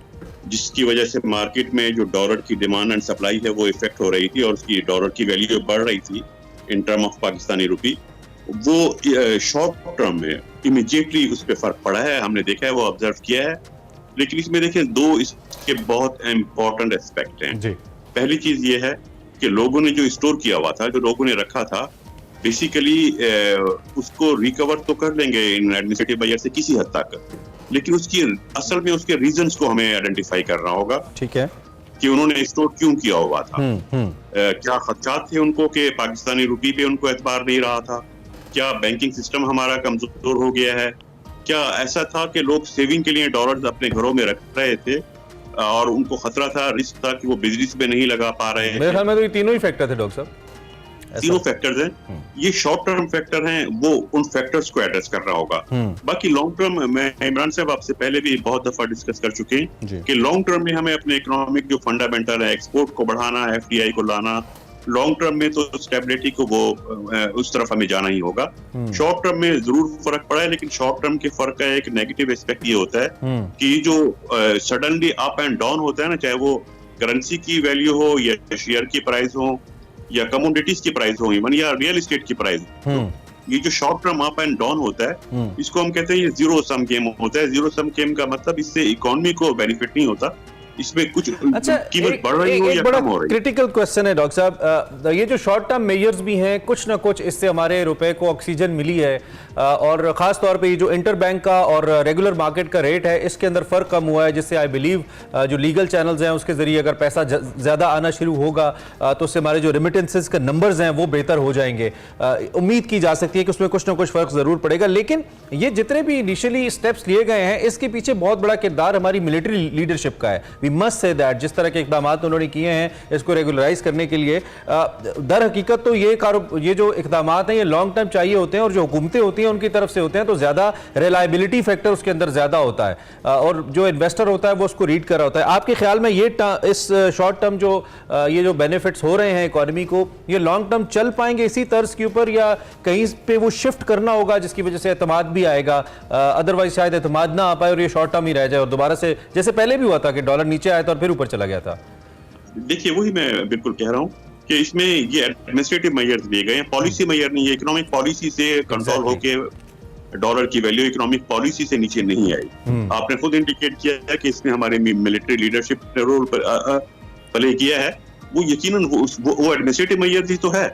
जिसकी वजह से मार्केट में जो डॉलर की डिमांड एंड सप्लाई है वो इफेक्ट हो रही थी और उसकी डॉलर की वैल्यू बढ़ रही थी इन टर्म ऑफ पाकिस्तानी रुपी, वो शॉर्ट टर्म में इमीडिएटली उस पर फर्क पड़ा है, हमने देखा है, वो ऑब्जर्व किया है। लेकिन इसमें देखिए दो इसके बहुत इम्पोर्टेंट एस्पेक्ट हैं। पहली चीज ये है कि लोगों ने जो स्टोर किया हुआ था, जो लोगों ने रखा था, बेसिकली उसको रिकवर तो कर लेंगे इन एडमिनिस्ट्रेटिव मेजर से किसी हद तक, लेकिन उसकी असल में उसके रीजंस को हमें आइडेंटिफाई करना होगा। ठीक है, कि उन्होंने स्टोर क्यों किया हुआ था। क्या खदशात थे उनको कि पाकिस्तानी रुपी पे उनको एतबार नहीं रहा था? क्या बैंकिंग सिस्टम हमारा कमजोर हो गया है? क्या ऐसा था कि लोग सेविंग के लिए डॉलर्स अपने घरों में रख रहे थे और उनको खतरा था, रिस्क था कि वो बिजनेस में नहीं लगा पा रहे हैं? मेरे ख्याल में तो ये तीनों ही फैक्टर थे डॉक्टर साहब। तीनों फैक्टर्स हैं, ये शॉर्ट टर्म फैक्टर हैं, वो उन फैक्टर्स को एड्रेस करना होगा। बाकी लॉन्ग टर्म मैं इमरान साहब आपसे पहले भी बहुत दफा डिस्कस कर चुके हैं कि लॉन्ग टर्म में हमें अपने इकोनॉमिक जो फंडामेंटल है, एक्सपोर्ट को बढ़ाना, एफडीआई को लाना, लॉन्ग टर्म में तो स्टेबिलिटी को वो उस तरफ हमें जाना ही होगा। शॉर्ट टर्म में जरूर फर्क पड़ा है, लेकिन शॉर्ट टर्म के फर्क का एक नेगेटिव एस्पेक्ट ये होता है कि जो सडनली अप एंड डाउन होता है ना, चाहे वो करेंसी की वैल्यू हो या शेयर की प्राइस हो या कमोडिटीज की प्राइस हो इवन या रियल एस्टेट की प्राइस, ये जो short term up and down होता है इसको हम कहते हैं ये जीरो सम गेम होता है। जीरो सम गेम का मतलब इससे इकोनॉमी को बेनिफिट नहीं होता, इसमें कुछ कीमत बढ़ रही हो या कम हो रही है। क्रिटिकल क्वेश्चन है डॉक्टर साहब, ये जो शॉर्ट टर्म मेजर्स भी हैं, कुछ ना कुछ इससे हमारे रुपए को ऑक्सीजन मिली है और खास तौर पे ये जो इंटर बैंक का और रेगुलर मार्केट का रेट है इसके अंदर फर्क कम हुआ है, जिससे आई बिलीव जो लीगल चैनल्स हैं उसके जरिए अगर पैसा ज्यादा आना शुरू होगा तो उससे हमारे जो रिमिटेंसेस के नंबर्स हैं वो बेहतर हो जाएंगे। उम्मीद की जा सकती है कि उसमें कुछ ना कुछ फर्क जरूर पड़ेगा। लेकिन ये जितने भी इनिशियली स्टेप्स लिए गए हैं इसके पीछे बहुत बड़ा किरदार हमारी मिलिट्री लीडरशिप का है। वी मस्ट से दैट जिस तरह के इकदाम उन्होंने किए हैं इसको रेगुलराइज करने के लिए, दर हकीकत तो ये जो इकदाम हैं ये लॉन्ग टर्म चाहिए होते हैं और जो हुकूमतें होती हैं उनकी तरफ से होते हैं तो ज्यादा रिलायबिलिटी फैक्टर उसके अंदर ज्यादा होता है और जो इन्वेस्टर होता है वो उसको रीड कर रहा होता है। आपके ख्याल में ये इस शॉर्ट टर्म ये जो बेनिफिट्स हो रहे हैं इकोनॉमी को, ये लॉन्ग टर्म चल पाएंगे इसी तर्ज के ऊपर या कहीं पे वो शिफ्ट करना होगा जिसकी वजह से एतमाद भी आएगा, अदरवाइज शायद एतमाद ना आ पाए और ये शॉर्ट टर्म ही रह जाए और दोबारा से जैसे पहले भी हुआ था कि डॉलर नीचे आया था और फिर ऊपर चला गया था? देखिए वही मैं बिल्कुल कह रहा हूँ कि इसमें ये एडमिनिस्ट्रेटिव मेजर्स दिए गए हैं, पॉलिसी मेजर नहीं है। इकोनॉमिक पॉलिसी से कंट्रोल होके डॉलर की वैल्यू इकोनॉमिक पॉलिसी से नीचे नहीं आई। आपने खुद इंडिकेट किया है कि इसमें हमारे मिलिट्री लीडरशिप ने रोल प्ले किया है, वो यकीनन वो एडमिनिस्ट्रेटिव मेजर ही तो है।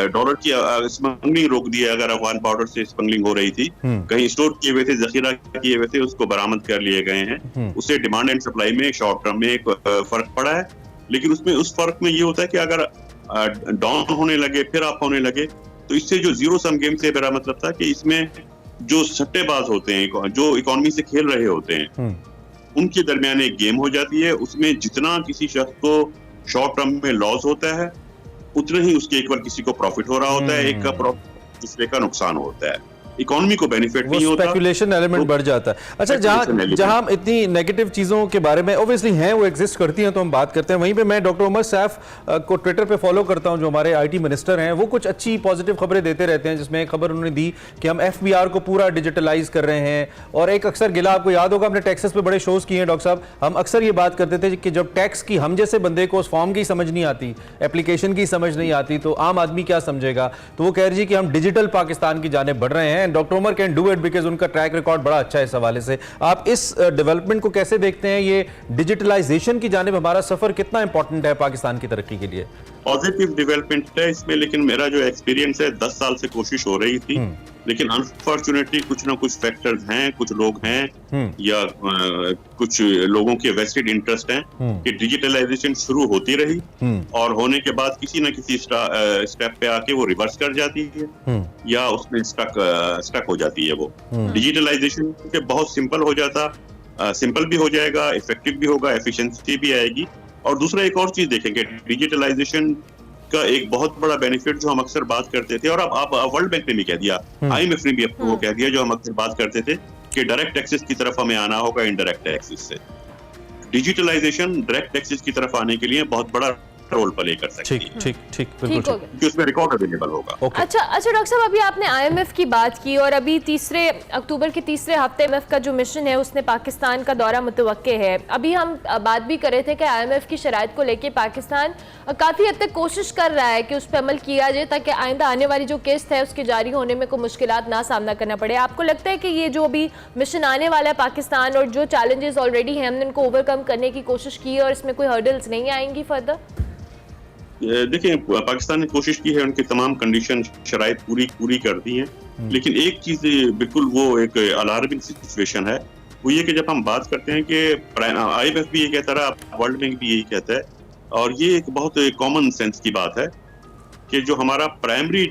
डॉलर की स्मगलिंग रोक दी है, अगर अफगान बॉर्डर से स्मगलिंग हो रही थी, कहीं स्टोर किए हुए थे, जखीरा किए हुए थे, उसको बरामद कर लिए गए हैं। उससे डिमांड एंड सप्लाई में शॉर्ट टर्म में एक फर्क पड़ा है, लेकिन उसमें उस फर्क में ये होता है कि अगर डाउन होने लगे फिर अप होने लगे तो इससे जो जीरो सम गेम से मेरा मतलब था कि इसमें जो सट्टेबाज होते हैं, जो इकोनॉमी से खेल रहे होते हैं, उनके दरमियान एक गेम हो जाती है। उसमें जितना किसी शख्स को शॉर्ट टर्म में लॉस होता है उतने ही उसके एक बार किसी को प्रॉफिट हो रहा होता है, एक का प्रॉफिट दूसरे का नुकसान होता है, इकोनॉमी को बेनिफिट नहीं होता, स्पेकुलेशन एलिमेंट बढ़ जाता है। अच्छा, जहां हम इतनी नेगेटिव चीजों के बारे में ऑब्वियसली हैं वो एग्जिस्ट करती हैं तो हम बात करते हैं, वहीं पे मैं डॉक्टर उमर सैफ को ट्विटर पे फॉलो करता हूं जो हमारे आईटी मिनिस्टर हैं, वो कुछ अच्छी पॉजिटिव खबरें देते रहते हैं, जिसमें एक खबर उन्होंने दी कि हम एफबीआर को पूरा डिजिटलाइज कर रहे हैं। और एक अक्सर गिला, आपको याद होगा हमने टैक्सेस पे बड़े शोज किए हैं डॉक्टर साहब, हम अक्सर ये बात करते थे कि जब टैक्स की हम जैसे बंदे को उस फॉर्म की समझ नहीं आती, एप्लीकेशन की समझ नहीं आती, तो आम आदमी क्या समझेगा, तो वो कह रही है कि हम डिजिटल पाकिस्तान की जाने बढ़ रहे हैं। हैं। Doctor Umar can do it because उनका ट्रैक रिकॉर्ड बड़ा अच्छा है इस हवाले से। आप इस डेवलपमेंट को कैसे देखते हैं? ये डिजिटलाइजेशन की जानिब हमारा सफर कितना इंपॉर्टेंट है पाकिस्तान की तरक्की के लिए? पॉजिटिव डेवलपमेंट है इसमें, लेकिन मेरा जो एक्सपीरियंस है 10 साल से कोशिश हो रही थी, लेकिन अनफॉर्चुनेटली कुछ ना कुछ फैक्टर्स हैं, कुछ लोग हैं या कुछ लोगों के वेस्टेड इंटरेस्ट हैं कि डिजिटलाइजेशन शुरू होती रही और होने के बाद किसी न किसी स्टेप पे आके वो रिवर्स कर जाती है या उसमें स्टक हो जाती है। वो डिजिटलाइजेशन से बहुत सिंपल हो जाता, सिंपल भी हो जाएगा, इफेक्टिव भी होगा, एफिशिएंसी भी आएगी। और दूसरा एक और चीज देखेंगे, डिजिटलाइजेशन का एक बहुत बड़ा बेनिफिट जो हम अक्सर बात करते थे, और अब आप वर्ल्ड बैंक ने भी कह दिया, IMF ने भी वो कह दिया, जो हम अक्सर बात करते थे कि डायरेक्ट टैक्सेस की तरफ हमें आना होगा इनडायरेक्ट टैक्सेस से। डिजिटलाइजेशन डायरेक्ट टैक्सेस की तरफ आने के लिए बहुत बड़ा रोल प्ले कर सकती है। ठीक ठीक हो गया कि उसमें रिकॉर्ड अवेलेबल होगा। अच्छा डॉक्टर साहब, अभी आपने IMF की बात की और अभी 3 अक्टूबर के तीसरे हफ्ते IMF का जो मिशन है उसने पाकिस्तान का दौरा मुतवक्के है। अभी हम बात भी कर रहे थे कि IMF की शराइत को लेके पाकिस्तान काफ़ी हद तक कोशिश कर रहा है कि उस पर अमल किया जाए ताकि आइंदा आने वाली जो किस्त है उसके जारी होने में कोई मुश्किलात ना सामना करना पड़े। आपको लगता है कि ये जो अभी मिशन आने वाला है पाकिस्तान और जो चैलेंजेस ऑलरेडी हैं हमने उनको ओवरकम करने की कोशिश की है और इसमें कोई हर्डल्स नहीं आएंगी फर्दर? देखिए, पाकिस्तान ने कोशिश की है, उनकी तमाम कंडीशन शराइत पूरी कर दी हैं, लेकिन एक चीज बिल्कुल वो एक अलार्मिंग सिचुएशन है, वो ये कि जब हम बात करते हैं कि IMF भी ये कहता रहा, वर्ल्ड बैंक भी यही कहता है, और ये एक बहुत कॉमन सेंस की बात है कि जो हमारा प्राइमरी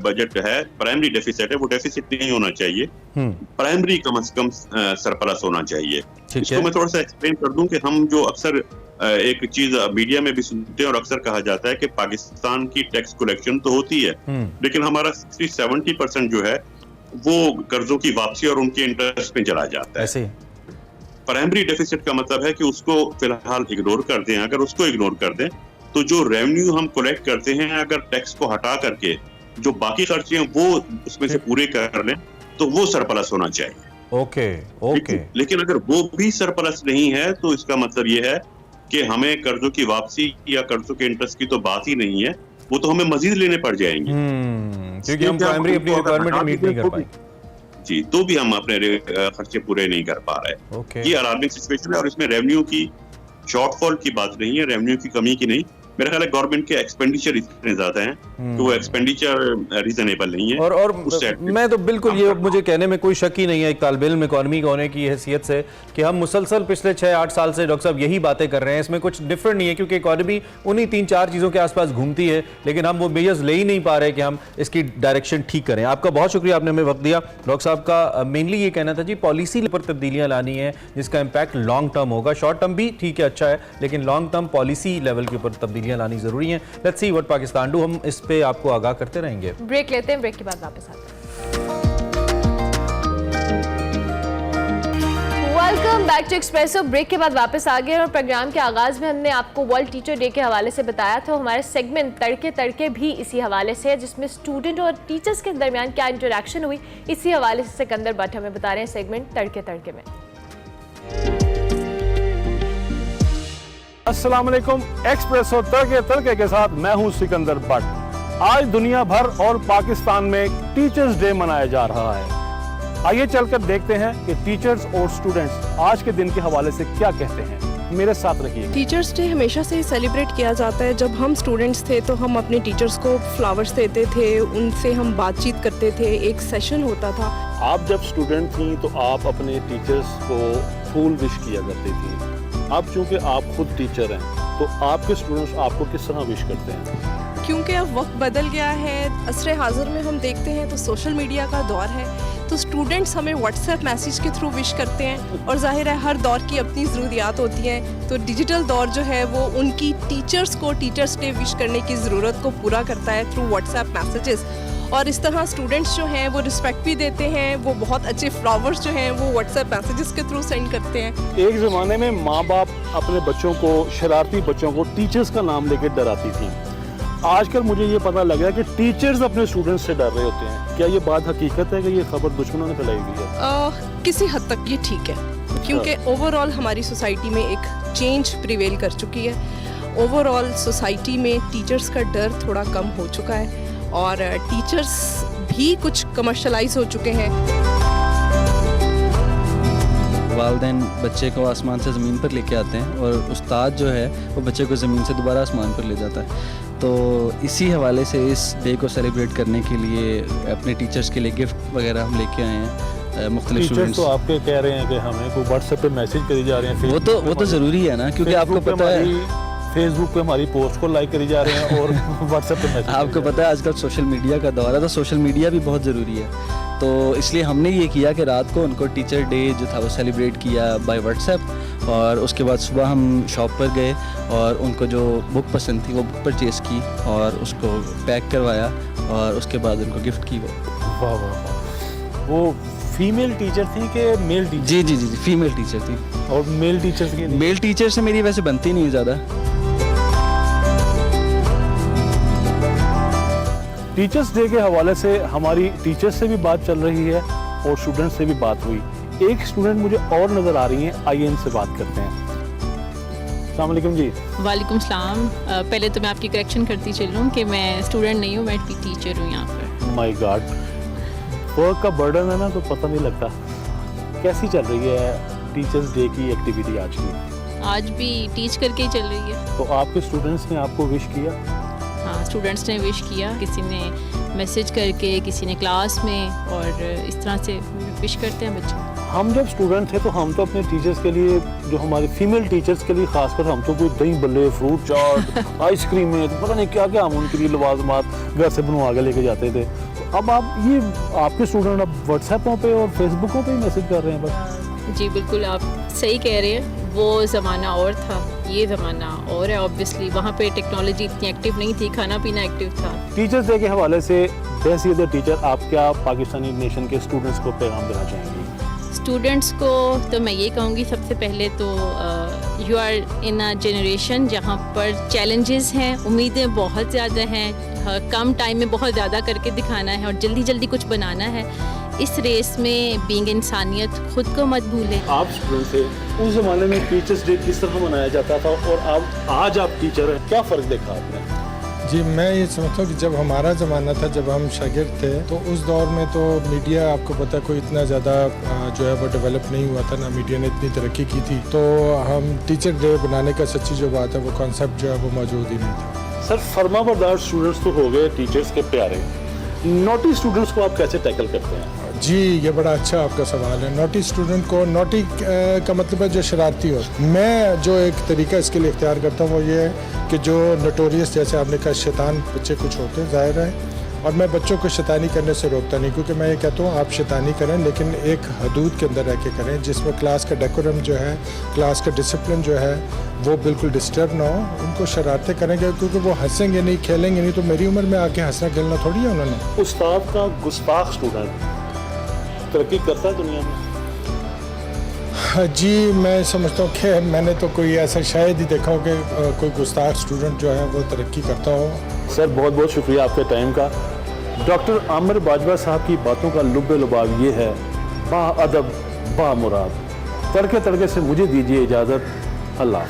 बजट है, प्राइमरी डेफिसिट है, वो डेफिसिट नहीं होना चाहिए, प्राइमरी कम से कम सरप्लस होना चाहिए। इसको मैं थोड़ा सा एक्सप्लेन कर दूं कि हम जो अक्सर एक चीज मीडिया में भी सुनते हैं और अक्सर कहा जाता है कि पाकिस्तान की टैक्स कलेक्शन तो होती है, लेकिन हमारा 60-70% जो है वो कर्जों की वापसी और उनके इंटरेस्ट में चला जाता है। प्राइमरी डेफिसिट का मतलब है कि उसको फिलहाल इग्नोर कर दें। अगर उसको इग्नोर कर दें तो जो रेवेन्यू हम कलेक्ट करते हैं, अगर टैक्स को हटा करके जो बाकी खर्चे हैं वो उसमें से पूरे कर लें तो वो सरप्लस होना चाहिए। ओके। लेकिन अगर वो भी सरप्लस नहीं है तो इसका मतलब ये है कि हमें कर्जों की वापसी या कर्जों के इंटरेस्ट की तो बात ही नहीं है, वो तो हमें मजीद लेने पड़ जाएंगे क्योंकि हम प्राइमरी अपनी रिक्वायरमेंट मीट नहीं कर पाएंगे जी, तो भी हम अपने खर्चे पूरे नहीं कर पा रहे। ये अलार्मिंग सिचुएशन है और इसमें रेवेन्यू की शॉर्टफॉल की बात नहीं है, रेवेन्यू की कमी की नहीं। मेरा ख्याल है गवर्नमेंट के एक्सपेंडिचर इतने ज्यादा हैं तो वो एक्सपेंडिचर रीजनेबल नहीं है। और मैं तो बिल्कुल ये मुझे कहने में कोई शक ही नहीं है एक तालिब इल्म इकॉनमी होने की हैसियत से कि हम मुसलसल पिछले 6-8 साल से डॉक्टर साहब यही बातें कर रहे हैं। इसमें कुछ डिफरेंट नहीं है क्योंकि इकॉनमी उन्हीं 3-4 चीज़ों के आसपास घूमती है, लेकिन हम वो मेजर्स ले ही नहीं पा रहे कि हम इसकी डायरेक्शन ठीक करें। आपका बहुत शुक्रिया, आपने हमें वक्त दिया। डॉक्टर साहब का मेनली ये कहना था जी पॉलिसी पर तब्दीलियाँ लानी है जिसका इम्पैक्ट लॉन्ग टर्म होगा। शॉर्ट टर्म भी ठीक है, अच्छा है, लेकिन लॉन्ग टर्म पॉलिसी लेवल के ऊपर तब्दीलियाँ लानी जरूरी है। Let's see what Pakistan do, हम इस पे आपको आगाह करते रहेंगे। ब्रेक लेते हैं, ब्रेक के बाद वापस आते हैं। Welcome back to Expresso. Break के बाद वापस आ गए और प्रोग्राम के आगाज में हमने आपको वर्ल्ड टीचर डे के हवाले से बताया था। हमारे सेगमेंट तड़के तड़के भी इसी हवाले से है जिसमें स्टूडेंट और टीचर्स के दरमियान क्या इंटरेक्शन हुई, इसी हवाले से सिकंदर भट्ट हमें बता रहे हैं सेगमेंट तड़के तड़के में। अस्सलाम वालेकुम, एक्सप्रेसो तड़के के साथ मैं हूं सिकंदर भट्ट। आज दुनिया भर और पाकिस्तान में टीचर्स डे मनाया जा रहा है। आइए चलकर देखते हैं कि टीचर्स और स्टूडेंट्स आज के दिन के हवाले से क्या कहते हैं। मेरे साथ रहिए। टीचर्स डे हमेशा से सेलिब्रेट किया जाता है। जब हम स्टूडेंट्स थे तो हम अपने टीचर्स को फ्लावर्स देते थे, उनसे हम बातचीत करते थे, एक सेशन होता था। आप जब स्टूडेंट थी तो आप अपने टीचर्स को फूल विश किया करती थी। अब चूंकि आप खुद टीचर हैं तो आपके स्टूडेंट्स आपको किस तरह विश करते हैं? क्योंकि अब वक्त बदल गया है, असरे हाजिर में हम देखते हैं तो सोशल मीडिया का दौर है, तो स्टूडेंट्स हमें व्हाट्सएप मैसेज के थ्रू विश करते हैं और जाहिर है हर दौर की अपनी ज़रूरियात होती हैं, तो डिजिटल दौर जो है वो उनकी टीचर्स को टीचर्स डे विश करने की ज़रूरत को पूरा करता है थ्रू व्हाट्सएप मैसेजेस। और इस तरह स्टूडेंट्स जो हैं वो रिस्पेक्ट भी देते हैं, वो बहुत अच्छे फ्लावर्स जो हैं वो व्हाट्सएप मैसेजेस के थ्रू सेंड करते हैं। एक ज़माने में माँ बाप अपने बच्चों को, शरारती बच्चों को टीचर्स का नाम लेकर डराती थी। आजकल मुझे ये पता लगा कि टीचर्स अपने स्टूडेंट्स से डर रहे होते हैं। क्या ये बात हकीकत है कि ये खबर दुश्मनों ने फैलाई हुई है? किसी हद तक ये ठीक है, क्योंकि ओवरऑल हमारी सोसाइटी में एक चेंज प्रिवेल कर चुकी है। ओवरऑल सोसाइटी में टीचर्स का डर थोड़ा कम हो चुका है और टीचर्स भी कुछ कमर्शलाइज हो चुके हैं। वालिदैन बच्चे को आसमान से ज़मीन पर लेके आते हैं और उस्ताद जो है वो बच्चे को ज़मीन से दोबारा आसमान पर ले जाता है। तो इसी हवाले से इस डे को सेलिब्रेट करने के लिए अपने टीचर्स के लिए गिफ्ट वगैरह हम लेके आए हैं मुख्तलिफ टीचर्स स्टूडेंट्स। तो आपके कह रहे हैं कि हमें कोई व्हाट्सएप पे मैसेज करी जा रहे हैं, वो तो ज़रूरी है ना, क्योंकि आपको पता है फेसबुक पे हमारी पोस्ट को लाइक करी जा रहे हैं और व्हाट्सएप पे मैसेज आपको पता है आजकल सोशल मीडिया का दौर है, तो सोशल मीडिया भी बहुत ज़रूरी है। तो इसलिए हमने ये किया कि रात को उनको टीचर डे जो था वो सेलिब्रेट किया बाय व्हाट्सएप, और उसके बाद सुबह हम शॉप पर गए और उनको जो बुक पसंद थी वो बुक परचेज़ की और उसको पैक करवाया और उसके बाद उनको गिफ्ट की। वाह वाह वाह। वो फीमेल टीचर थी कि मेल टीचर? जी जी जी जी फीमेल टीचर थी। और मेल टीचर्स की? मेल टीचर से मेरी वैसे बनती नहीं ज़्यादा। टीचर्स डे के हवाले से हमारी टीचर्स से भी बात चल रही है और स्टूडेंट्स से भी बात हुई। एक स्टूडेंट मुझे और नज़र आ रही हैं, आइए इनसे बात करते हैं। अस्सलाम वालेकुम जी। वालेकुम सलाम। पहले तो मैं आपकी करेक्शन करती चल रहा हूँ कि मैं स्टूडेंट नहीं हूँ, मैं टीचर हूँ यहाँ पर। माय गॉड, वर्क का बर्डन है ना तो पता नहीं लगता। कैसी चल रही है टीचर्स डे की एक्टिविटी आज की? आज भी टीच करके ही चल रही है। तो आपके स्टूडेंट्स ने आपको विश किया? हाँ, स्टूडेंट्स ने विश किया, किसी ने मैसेज करके, किसी ने क्लास में, और इस तरह से विश करते हैं बच्चे। हम जब स्टूडेंट थे तो हम तो अपने टीचर्स के लिए, जो हमारे फीमेल टीचर्स के लिए खासकर, हम तो कोई दही बल्ले, फ्रूट चाट, आइसक्रीम है, तो पता नहीं क्या क्या हम उनके लिए लवाजमात घर से बनवा के लेके जाते थे। तो अब आपके स्टूडेंट अब व्हाट्सएपों पे और फेसबुकों पे ही मैसेज कर रहे हैं बस? जी बिल्कुल, आप सही कह रहे हैं। वो ज़माना और था, ये ज़माना और है। ऑब्वियसली वहाँ पे टेक्नोलॉजी इतनी एक्टिव नहीं थी, खाना पीना एक्टिव था। टीचर्स डे के हवाले से एज ए टीचर आप क्या पाकिस्तानी नेशन के स्टूडेंट्स को पैगाम देना चाहेंगी? स्टूडेंट्स को तो मैं ये कहूँगी, सबसे पहले तो you are in a generation जहाँ पर चैलेंजेस हैं, उम्मीदें बहुत ज़्यादा हैं, कम टाइम में बहुत ज़्यादा करके दिखाना है और जल्दी जल्दी कुछ बनाना है। इस रेस में बीइंग इंसानियत, खुद को मत भूलें। आप स्टूडेंट थे, उस ज़माने में टीचर्स डे किस तरह मनाया जाता था और अब आज आप टीचर हैं, क्या फ़र्क देखा आपने? जी, मैं ये समझता हूँ कि जब हमारा ज़माना था, जब हम शागिर्द थे, तो उस दौर में तो मीडिया, आपको पता है, कोई इतना ज़्यादा जो है वो डेवलप नहीं हुआ था, ना मीडिया ने इतनी तरक्की की थी। तो हम टीचर डे बनाने का सच्ची जो बात है वो कॉन्सेप्ट जो है वो मौजूद ही नहीं था। सर, फर्माबरदार स्टूडेंट्स तो हो गए टीचर्स के प्यारे, नोटी स्टूडेंट्स को आप कैसे टैकल करते हैं? जी, ये बड़ा अच्छा आपका सवाल है। नोटी स्टूडेंट को, नोटी का मतलब है जो शरारती हो। मैं जो एक तरीका इसके लिए इख्तियार करता हूँ वो ये है कि जो नोटोरियस, जैसे आपने कहा, शैतान बच्चे कुछ होते हैं, ज़ाहिर है, और मैं बच्चों को शैतानी करने से रोकता नहीं, क्योंकि मैं ये कहता हूँ आप शैतानी करें लेकिन एक हदूद के अंदर रह के करें, जिसमें क्लास का डेकोरम जो है, क्लास का डिसिप्लिन जो है वो बिल्कुल डिस्टर्ब ना हो। उनको शरारतें करेंगे क्योंकि वो हंसेंगे नहीं, खेलेंगे नहीं, तो मेरी उम्र में आके हंसना खेलना थोड़ी है उन्होंने। उस्ताद का गुस्ताख स्टूडेंट तरक्की करता है दुनिया में? जी, मैं समझता हूँ कि मैंने तो कोई ऐसा शायद ही देखा हो कि कोई गुस्ताख स्टूडेंट जो है वो तरक्की करता हो। सर, बहुत बहुत शुक्रिया आपके टाइम का। डॉक्टर आमिर बाजवा साहब की बातों का लुब्बे लुबाब ये है, बाअदब बामुराद। तड़के तड़के से मुझे दीजिए इजाज़त। Allah.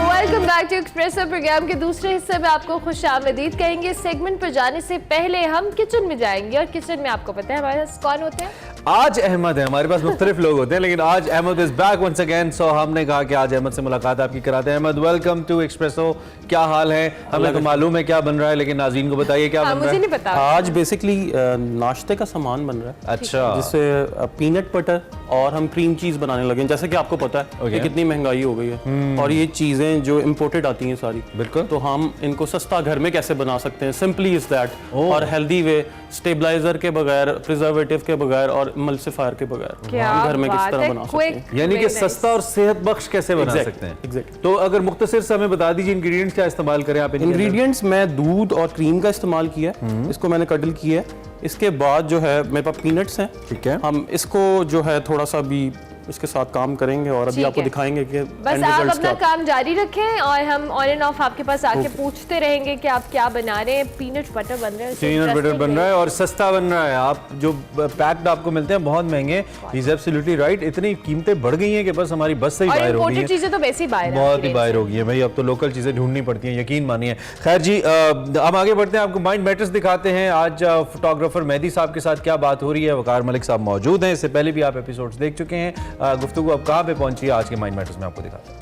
Welcome back to Expresso. Programme के दूसरे हिस्से में आपको खुश आमदीद कहेंगे। सेगमेंट पर जाने से पहले हम किचन में जाएंगे और किचन में आपको पता है हमारे पास कौन होते हैं? आज अहमद है। हमारे पास मुख्तलिफ लोग होते हैं लेकिन आज Ahmed is back once again. So हमने कहा कि आज अहमद से मुलाकात आपकी कराते हैं। Ahmad, welcome to Expresso. क्या हाल है? हमें तो मालूम है क्या बन रहा है, लेकिन नाज़रीन को बताइए क्या बन रहा है। मुझे नहीं पता। आज बेसिकली नाश्ते का सामान बन रहा है। अच्छा। जिससे पीनट बटर और हम क्रीम चीज बनाने लगे हैं। जैसे कि आपको पता है कि कितनी महंगाई हो गई है और ये चीजें जो इम्पोर्टेड आती हैं सारी, बिल्कुल, तो हम इनको सस्ता घर में कैसे बना सकते हैं, सिंपली इज दैट, और हेल्दी वे, स्टेबलाइजर के बगैर, प्रिजर्वेटिव के बगैर और मल्सीफायर के बगैर हम घर में किस तरह बना सकते हैं। यानी कि सस्ता और सेहत बख्श कैसे बना सकते हैं। एग्जैक्टली। तो अगर मुख्तसर से हमें बता दीजिए इंग्रेडिएंट्स क्या इस्तेमाल करें आप? इंग्रेडिएंट्स मैं दूध और क्रीम का इस्तेमाल किया है। इसको मैंने कटल किया है। इसके बाद जो है मेरे पास पीनट्स हैं। ठीक है। हम इसको जो है थोड़ा सा भी इसके साथ काम करेंगे और अभी ठीक आपको है। दिखाएंगे कि बस end आप results अपना क्या। काम जारी रखें और हम ऑन एंड ऑफ आपके पास आके पूछते रहेंगे कि आप क्या बना रहे हैं। पीनट बटर बन रहा है, पीनट बटर बन रहा है और सस्ता बन रहा है। आप जो पैक्ड आपको मिलते हैं बहुत महंगे। Is absolutely right. इतनी कीमतें बढ़ गई हैं कि बस हमारी बस से ही और बाहर हो गई इम्पोर्टेड है। चीजें तो वैसे ही बाहर बहुत ही बाहर हो गई है भाई। अब तो लोकल चीजें ढूंढनी पड़ती हैं, यकीन मानिए। खैर जी, हम आगे बढ़ते हैं, आपको माइंड मैटर्स दिखाते हैं। आज फोटोग्राफर मेहदी साहब के साथ क्या बात हो रही है। वकार मलिक साहब मौजूद हैं, इससे पहले भी आप एपिसोड्स देख चुके हैं। गुफ्तगू अब कहाँ पे पहुंची है आज के माइंड मैटर्स में आपको दिखाते हैं।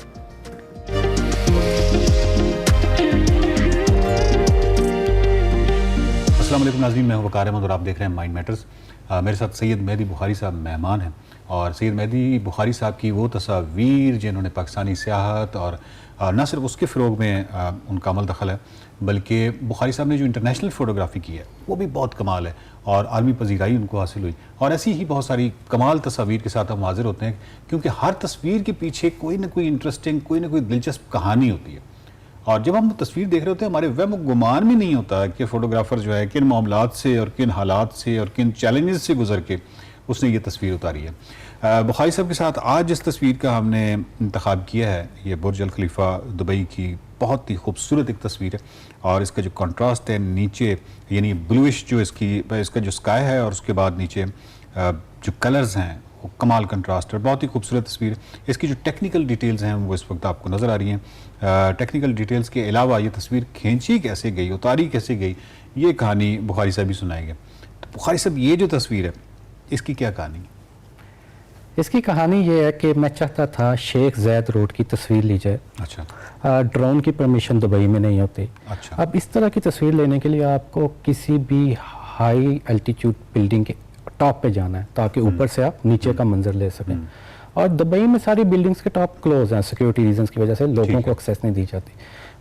अस्सलाम वालेकुम नाज़रीन, मैं हूं वकार अहमद और आप देख रहे हैं माइंड मैटर्स। मेरे साथ सैयद मेहदी बुखारी साहब मेहमान हैं और सैयद मेहदी बुखारी साहब की वो तस्वीर जिन्होंने पाकिस्तानी सियाहत और न सिर्फ उसके फ़रोग में उनका अमल दखल है, बल्कि बुखारी साहब ने जो इंटरनेशनल फ़ोटोग्राफ़ी की है वो भी बहुत कमाल है और आलमी पजीराई उनको हासिल हुई। और ऐसी ही बहुत सारी कमाल तस्वीर के साथ हम हाजिर होते हैं, क्योंकि हर तस्वीर के पीछे कोई ना कोई इंटरेस्टिंग, कोई ना कोई दिलचस्प कहानी होती है। और जब हम तस्वीर देख रहे होते हैं, हमारे वहम गुमान में नहीं होता कि फ़ोटोग्राफ़र जो है किन मामलात से और किन हालात से और किन चैलेंजेस से गुजर के उसने ये तस्वीर उतारी है। बुखारी साहब के साथ आज जिस तस्वीर का हमने इंतखाब किया है, ये बुर्ज अल खलीफा दुबई की बहुत ही खूबसूरत एक तस्वीर है और इसका जो कंट्रास्ट है नीचे, यानी ब्लूइश जो इसका जो स्काई है और उसके बाद नीचे जो कलर्स हैं वो कमाल कंट्रास्ट है, बहुत ही खूबसूरत तस्वीर है। इसकी जो टेक्निकल डिटेल्स हैं वो इस वक्त आपको नज़र आ रही हैं। टेक्निकल डिटेल्स के अलावा ये तस्वीर खींची कैसे गई, उतारी कैसे गई, ये कहानी बुखारी साहब ही सुनाएंगे। तो बुखारी साहब, ये जो तस्वीर है इसकी क्या कहानी है? इसकी कहानी ये है कि मैं चाहता था शेख ज़ैद रोड की तस्वीर ली जाए। अच्छा। ड्रोन की परमिशन दुबई में नहीं होती। अच्छा। अब इस तरह की तस्वीर लेने के लिए आपको किसी भी हाई एल्टीट्यूड बिल्डिंग के टॉप पे जाना है ताकि ऊपर से आप नीचे का मंजर ले सकें। और दुबई में सारी बिल्डिंग्स के टॉप क्लोज हैं, सिक्योरिटी रीजंस की वजह से लोगों को एक्सेस नहीं दी जाती।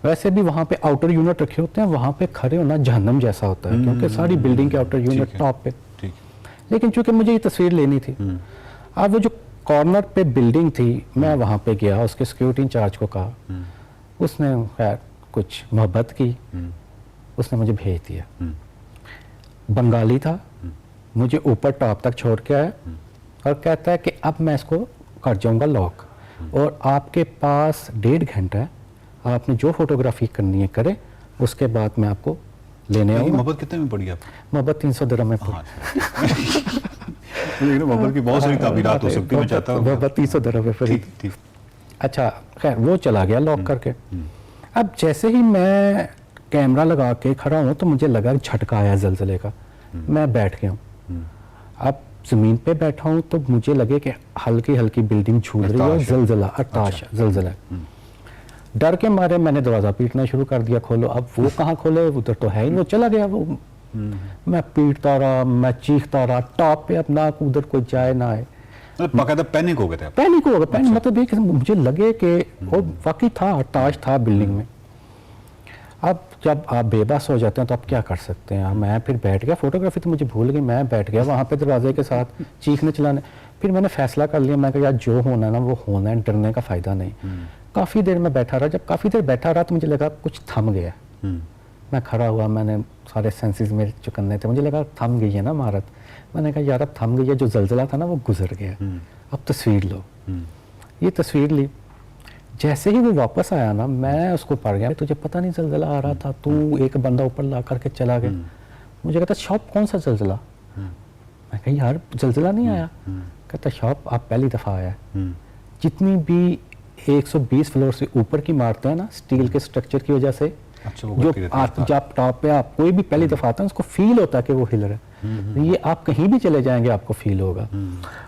वैसे भी वहाँ पे आउटर यूनिट रखे होते हैं, वहाँ पे खड़े होना जहन्नम जैसा होता है क्योंकि सारी बिल्डिंग के आउटर यूनिट टॉप पे। लेकिन चूंकि मुझे ये तस्वीर लेनी थी, अब वो जो कॉर्नर पे बिल्डिंग थी, मैं वहाँ पे गया, उसके सिक्योरिटी इंचार्ज को कहा, उसने खैर कुछ मोहब्बत की, उसने मुझे भेज दिया। बंगाली था, मुझे ऊपर टॉप तक छोड़ के आया और कहता है कि अब मैं इसको कर जाऊंगा लॉक और आपके पास 1.5 घंटा है, आपने जो फोटोग्राफी करनी है करें, उसके बाद मैं आपको लेने आऊंगा। मोहब्बत कितने में पड़ी आप? मोहब्बत 300 दिरहम में पड़ी। मोहब्बत की बहुत सारी ताबीरात हो सकती है, मैं चाहता हूँ। मोहब्बत 300 दिरहम में पड़ी। अच्छा, खैर वो चला गया लॉक करके। अब जैसे ही मैं कैमरा लगा के खड़ा हूँ तो मुझे लगा झटका आया ज़लज़ले का। मैं बैठ गया हूँ। अब ज़मीन पे बैठा हूँ तो मुझे लगे कि हल्की हल्की बिल्डिंग झूल रही है, ज़लज़ला, अरताश ज़लज़ला। डर के मारे मैंने दरवाज़ा पीटना शुरू कर दिया, खोलो। अब वो कहाँ खोले, उधर तो है ही, वो चला गया। वो मैं पीटता रहा, मैं चीखता रहा टॉप पे, अपना उधर कोई जाए ना आए। बाकायदा पैनिक हो गए थे? पैनिक हो गया। पैनिक मतलब ये कि मुझे लगे कि वो वाकई था, अरताश था बिल्डिंग में। अब जब आप बेबस हो जाते हैं तो आप क्या कर सकते हैं। मैं फिर बैठ गया, फोटोग्राफी तो मुझे भूल गई, मैं बैठ गया वहाँ पे दरवाजे के साथ चीखने चलाने। फिर मैंने फैसला कर लिया, मैं कहा यार जो होना है ना वो होना है, डरने का फ़ायदा नहीं। काफ़ी देर मैं बैठा रहा। जब काफ़ी देर बैठा रहा तो मुझे लगा कुछ थम गया। मैं खड़ा हुआ, मैंने सारे सेंसेस मेरे चुकन्ने थे, मुझे लगा थम गई है ना इमारत। मैंने कहा यार अब थम गई है, जो ज़लज़ला था ना वो गुजर गया, अब तस्वीर लो। ये तस्वीर ली। जैसे ही वो वापस आया ना, मैं उसको पढ़ गया, तुझे पता नहीं ज़लज़ला आ रहा था, तू एक बंदा ऊपर ला करके चला गया। मुझे कहता शॉप कौन सा ज़लज़ला? मैं कहा यार ज़लज़ला नहीं आया। कहता शॉप आप पहली दफ़ा आया। जितनी भी 120 फ्लोर से ऊपर की इमारतें हैं ना, स्टील के स्ट्रक्चर की वजह से, जो जब टॉप पे आप कोई भी पहली दफ़ा आता है उसको फील होता है कि वो हिल रहा है। ये आप कहीं भी चले जाएंगे आपको फील होगा।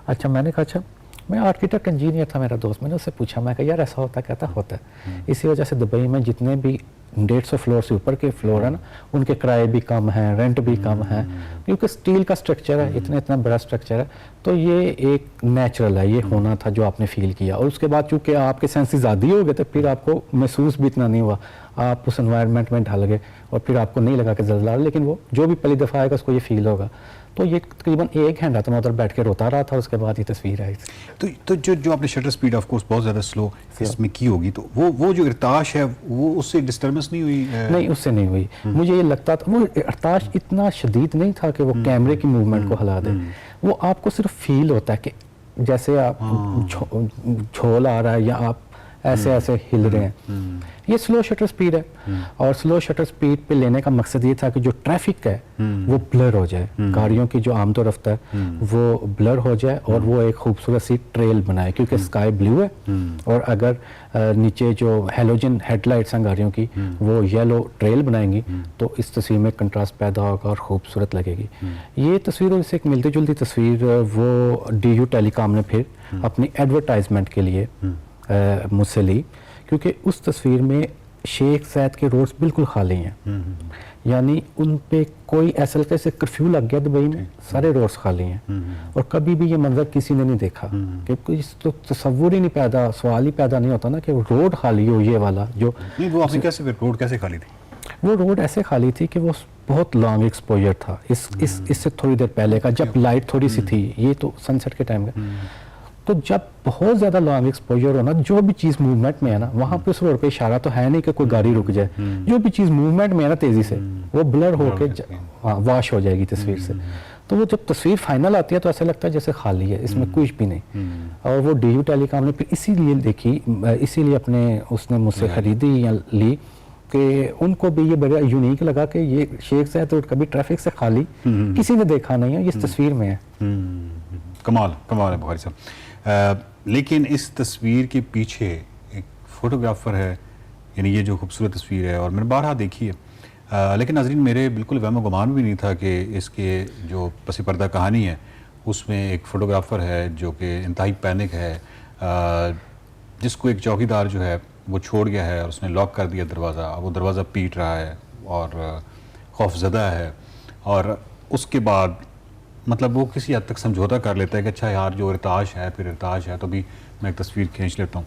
अच्छा, मैंने कहा अच्छा, मैं आर्किटेक्ट इंजीनियर था मेरा दोस्त, मैंने उससे पूछा, मैं कहा यार ऐसा होता? कहता होता है। इसी वजह से दुबई में जितने भी 150 फ्लोर से ऊपर के फ्लोर है ना, उनके किराए भी कम हैं, रेंट भी कम है, क्योंकि स्टील का स्ट्रक्चर है, इतना बड़ा स्ट्रक्चर है। तो ये एक नेचुरल है, ये होना था जो आपने फील किया। और उसके बाद चूँकि आपके सेंसेस आदी हो गए थे, फिर आपको महसूस भी इतना नहीं हुआ, आप उस एनवायरनमेंट में ढल गए और फिर आपको नहीं लगा कि ज़लज़ला। लेकिन वो जो भी पहली दफ़ा आएगा उसको ये फील होगा। तो ये तकरीबन 1 घंटा तो मैं उधर बैठ के रोता रहा था। उसके बाद ये तस्वीर आई थी। तो जो आपने शटर स्पीड ऑफ कोर्स बहुत ज़्यादा स्लो इसमें की होगी, तो वो जो इरताश है वो उससे डिस्टर्बेंस नहीं हुई? नहीं, उससे नहीं हुई। मुझे ये लगता था वो इरताश इतना शदीद नहीं था कि वो कैमरे की मूवमेंट को हिला दे। वो आपको सिर्फ फील होता है कि जैसे आप झोल आ रहा है या आप ऐसे ऐसे हिल रहे हैं, ये स्लो शटर स्पीड है। और स्लो शटर स्पीड पे लेने का मकसद ये था कि जो ट्रैफिक है वो ब्लर हो जाए, गाड़ियों की जो आमदो रफ्त है वो ब्लर हो जाए और वो एक खूबसूरत सी ट्रेल बनाए, क्योंकि स्काई ब्लू है और अगर नीचे जो हेलोजन हेडलाइट्स हैं गाड़ियों की वो येलो ट्रेल बनाएंगी तो इस तस्वीर में कंट्रास्ट पैदा होगा और खूबसूरत लगेगी। ये तस्वीरों से एक मिलती जुलती तस्वीर वो DU टेलीकॉम ने फिर अपनी एडवर्टाइजमेंट के लिए मुझसे ली, क्योंकि उस तस्वीर में शेख ज़ैद के रोड्स बिल्कुल खाली हैं, यानी उन पे कोई ऐसा लगता है जैसे कर्फ्यू लग गया दुबई में, सारे रोड्स खाली हैं। और कभी भी ये मंजर किसी ने नहीं देखा, क्योंकि तो तसव्वुर ही नहीं पैदा, सवाल ही पैदा नहीं होता ना कि रोड खाली हो ये वाला। जो नहीं वो आपने कैसे, रोड कैसे खाली थी? वो रोड ऐसे खाली थी कि वो बहुत लॉन्ग एक्सपोजर था इससे थोड़ी देर पहले का, जब लाइट थोड़ी सी थी, ये तो सनसेट के टाइम का। तो जब बहुत ज़्यादा लॉन्ग एक्सपोजर हो ना, जो भी चीज़ मूवमेंट में है ना, वहाँ पे उस रोड पे इशारा तो है नहीं कि कोई गाड़ी रुक जाए, जो भी चीज़ मूवमेंट में है ना तेज़ी से वो ब्लर होके वॉश हो जाएगी तस्वीर से। तो वो जब तस्वीर फाइनल आती है तो ऐसा लगता है जैसे खाली है, इसमें कुछ भी नहीं। और वो DU टेलीकॉम ने फिर इसीलिए देखी, इसीलिए अपने उसने मुझसे ख़रीदी या ली कि उनको भी ये बड़ा यूनिक लगा कि ये शेख ज़ैद रोड कभी ट्रैफिक से खाली किसी ने देखा नहीं है, इस तस्वीर में है। कमाल कमाल है बुखारी साहब। लेकिन इस तस्वीर के पीछे एक फ़ोटोग्राफ़र है, यानी ये जो खूबसूरत तस्वीर है और मैंने बारहा देखी है, लेकिन नाज़रीन मेरे बिल्कुल वहम गुमान भी नहीं था कि इसके जो पसी पर्दा कहानी है उसमें एक फ़ोटोग्राफ़र है जो कि इंतहाई पैनिक है, जिसको एक चौकीदार जो है वो छोड़ गया है और उसने लॉक कर दिया दरवाज़ा, वो दरवाज़ा पीट रहा है और खौफज़दा है। और उसके बाद मतलब वो किसी हद तक समझौता कर लेता है कि अच्छा यार जो इरताश है, फिर इरताश है तो भी मैं एक तस्वीर खींच लेता हूँ।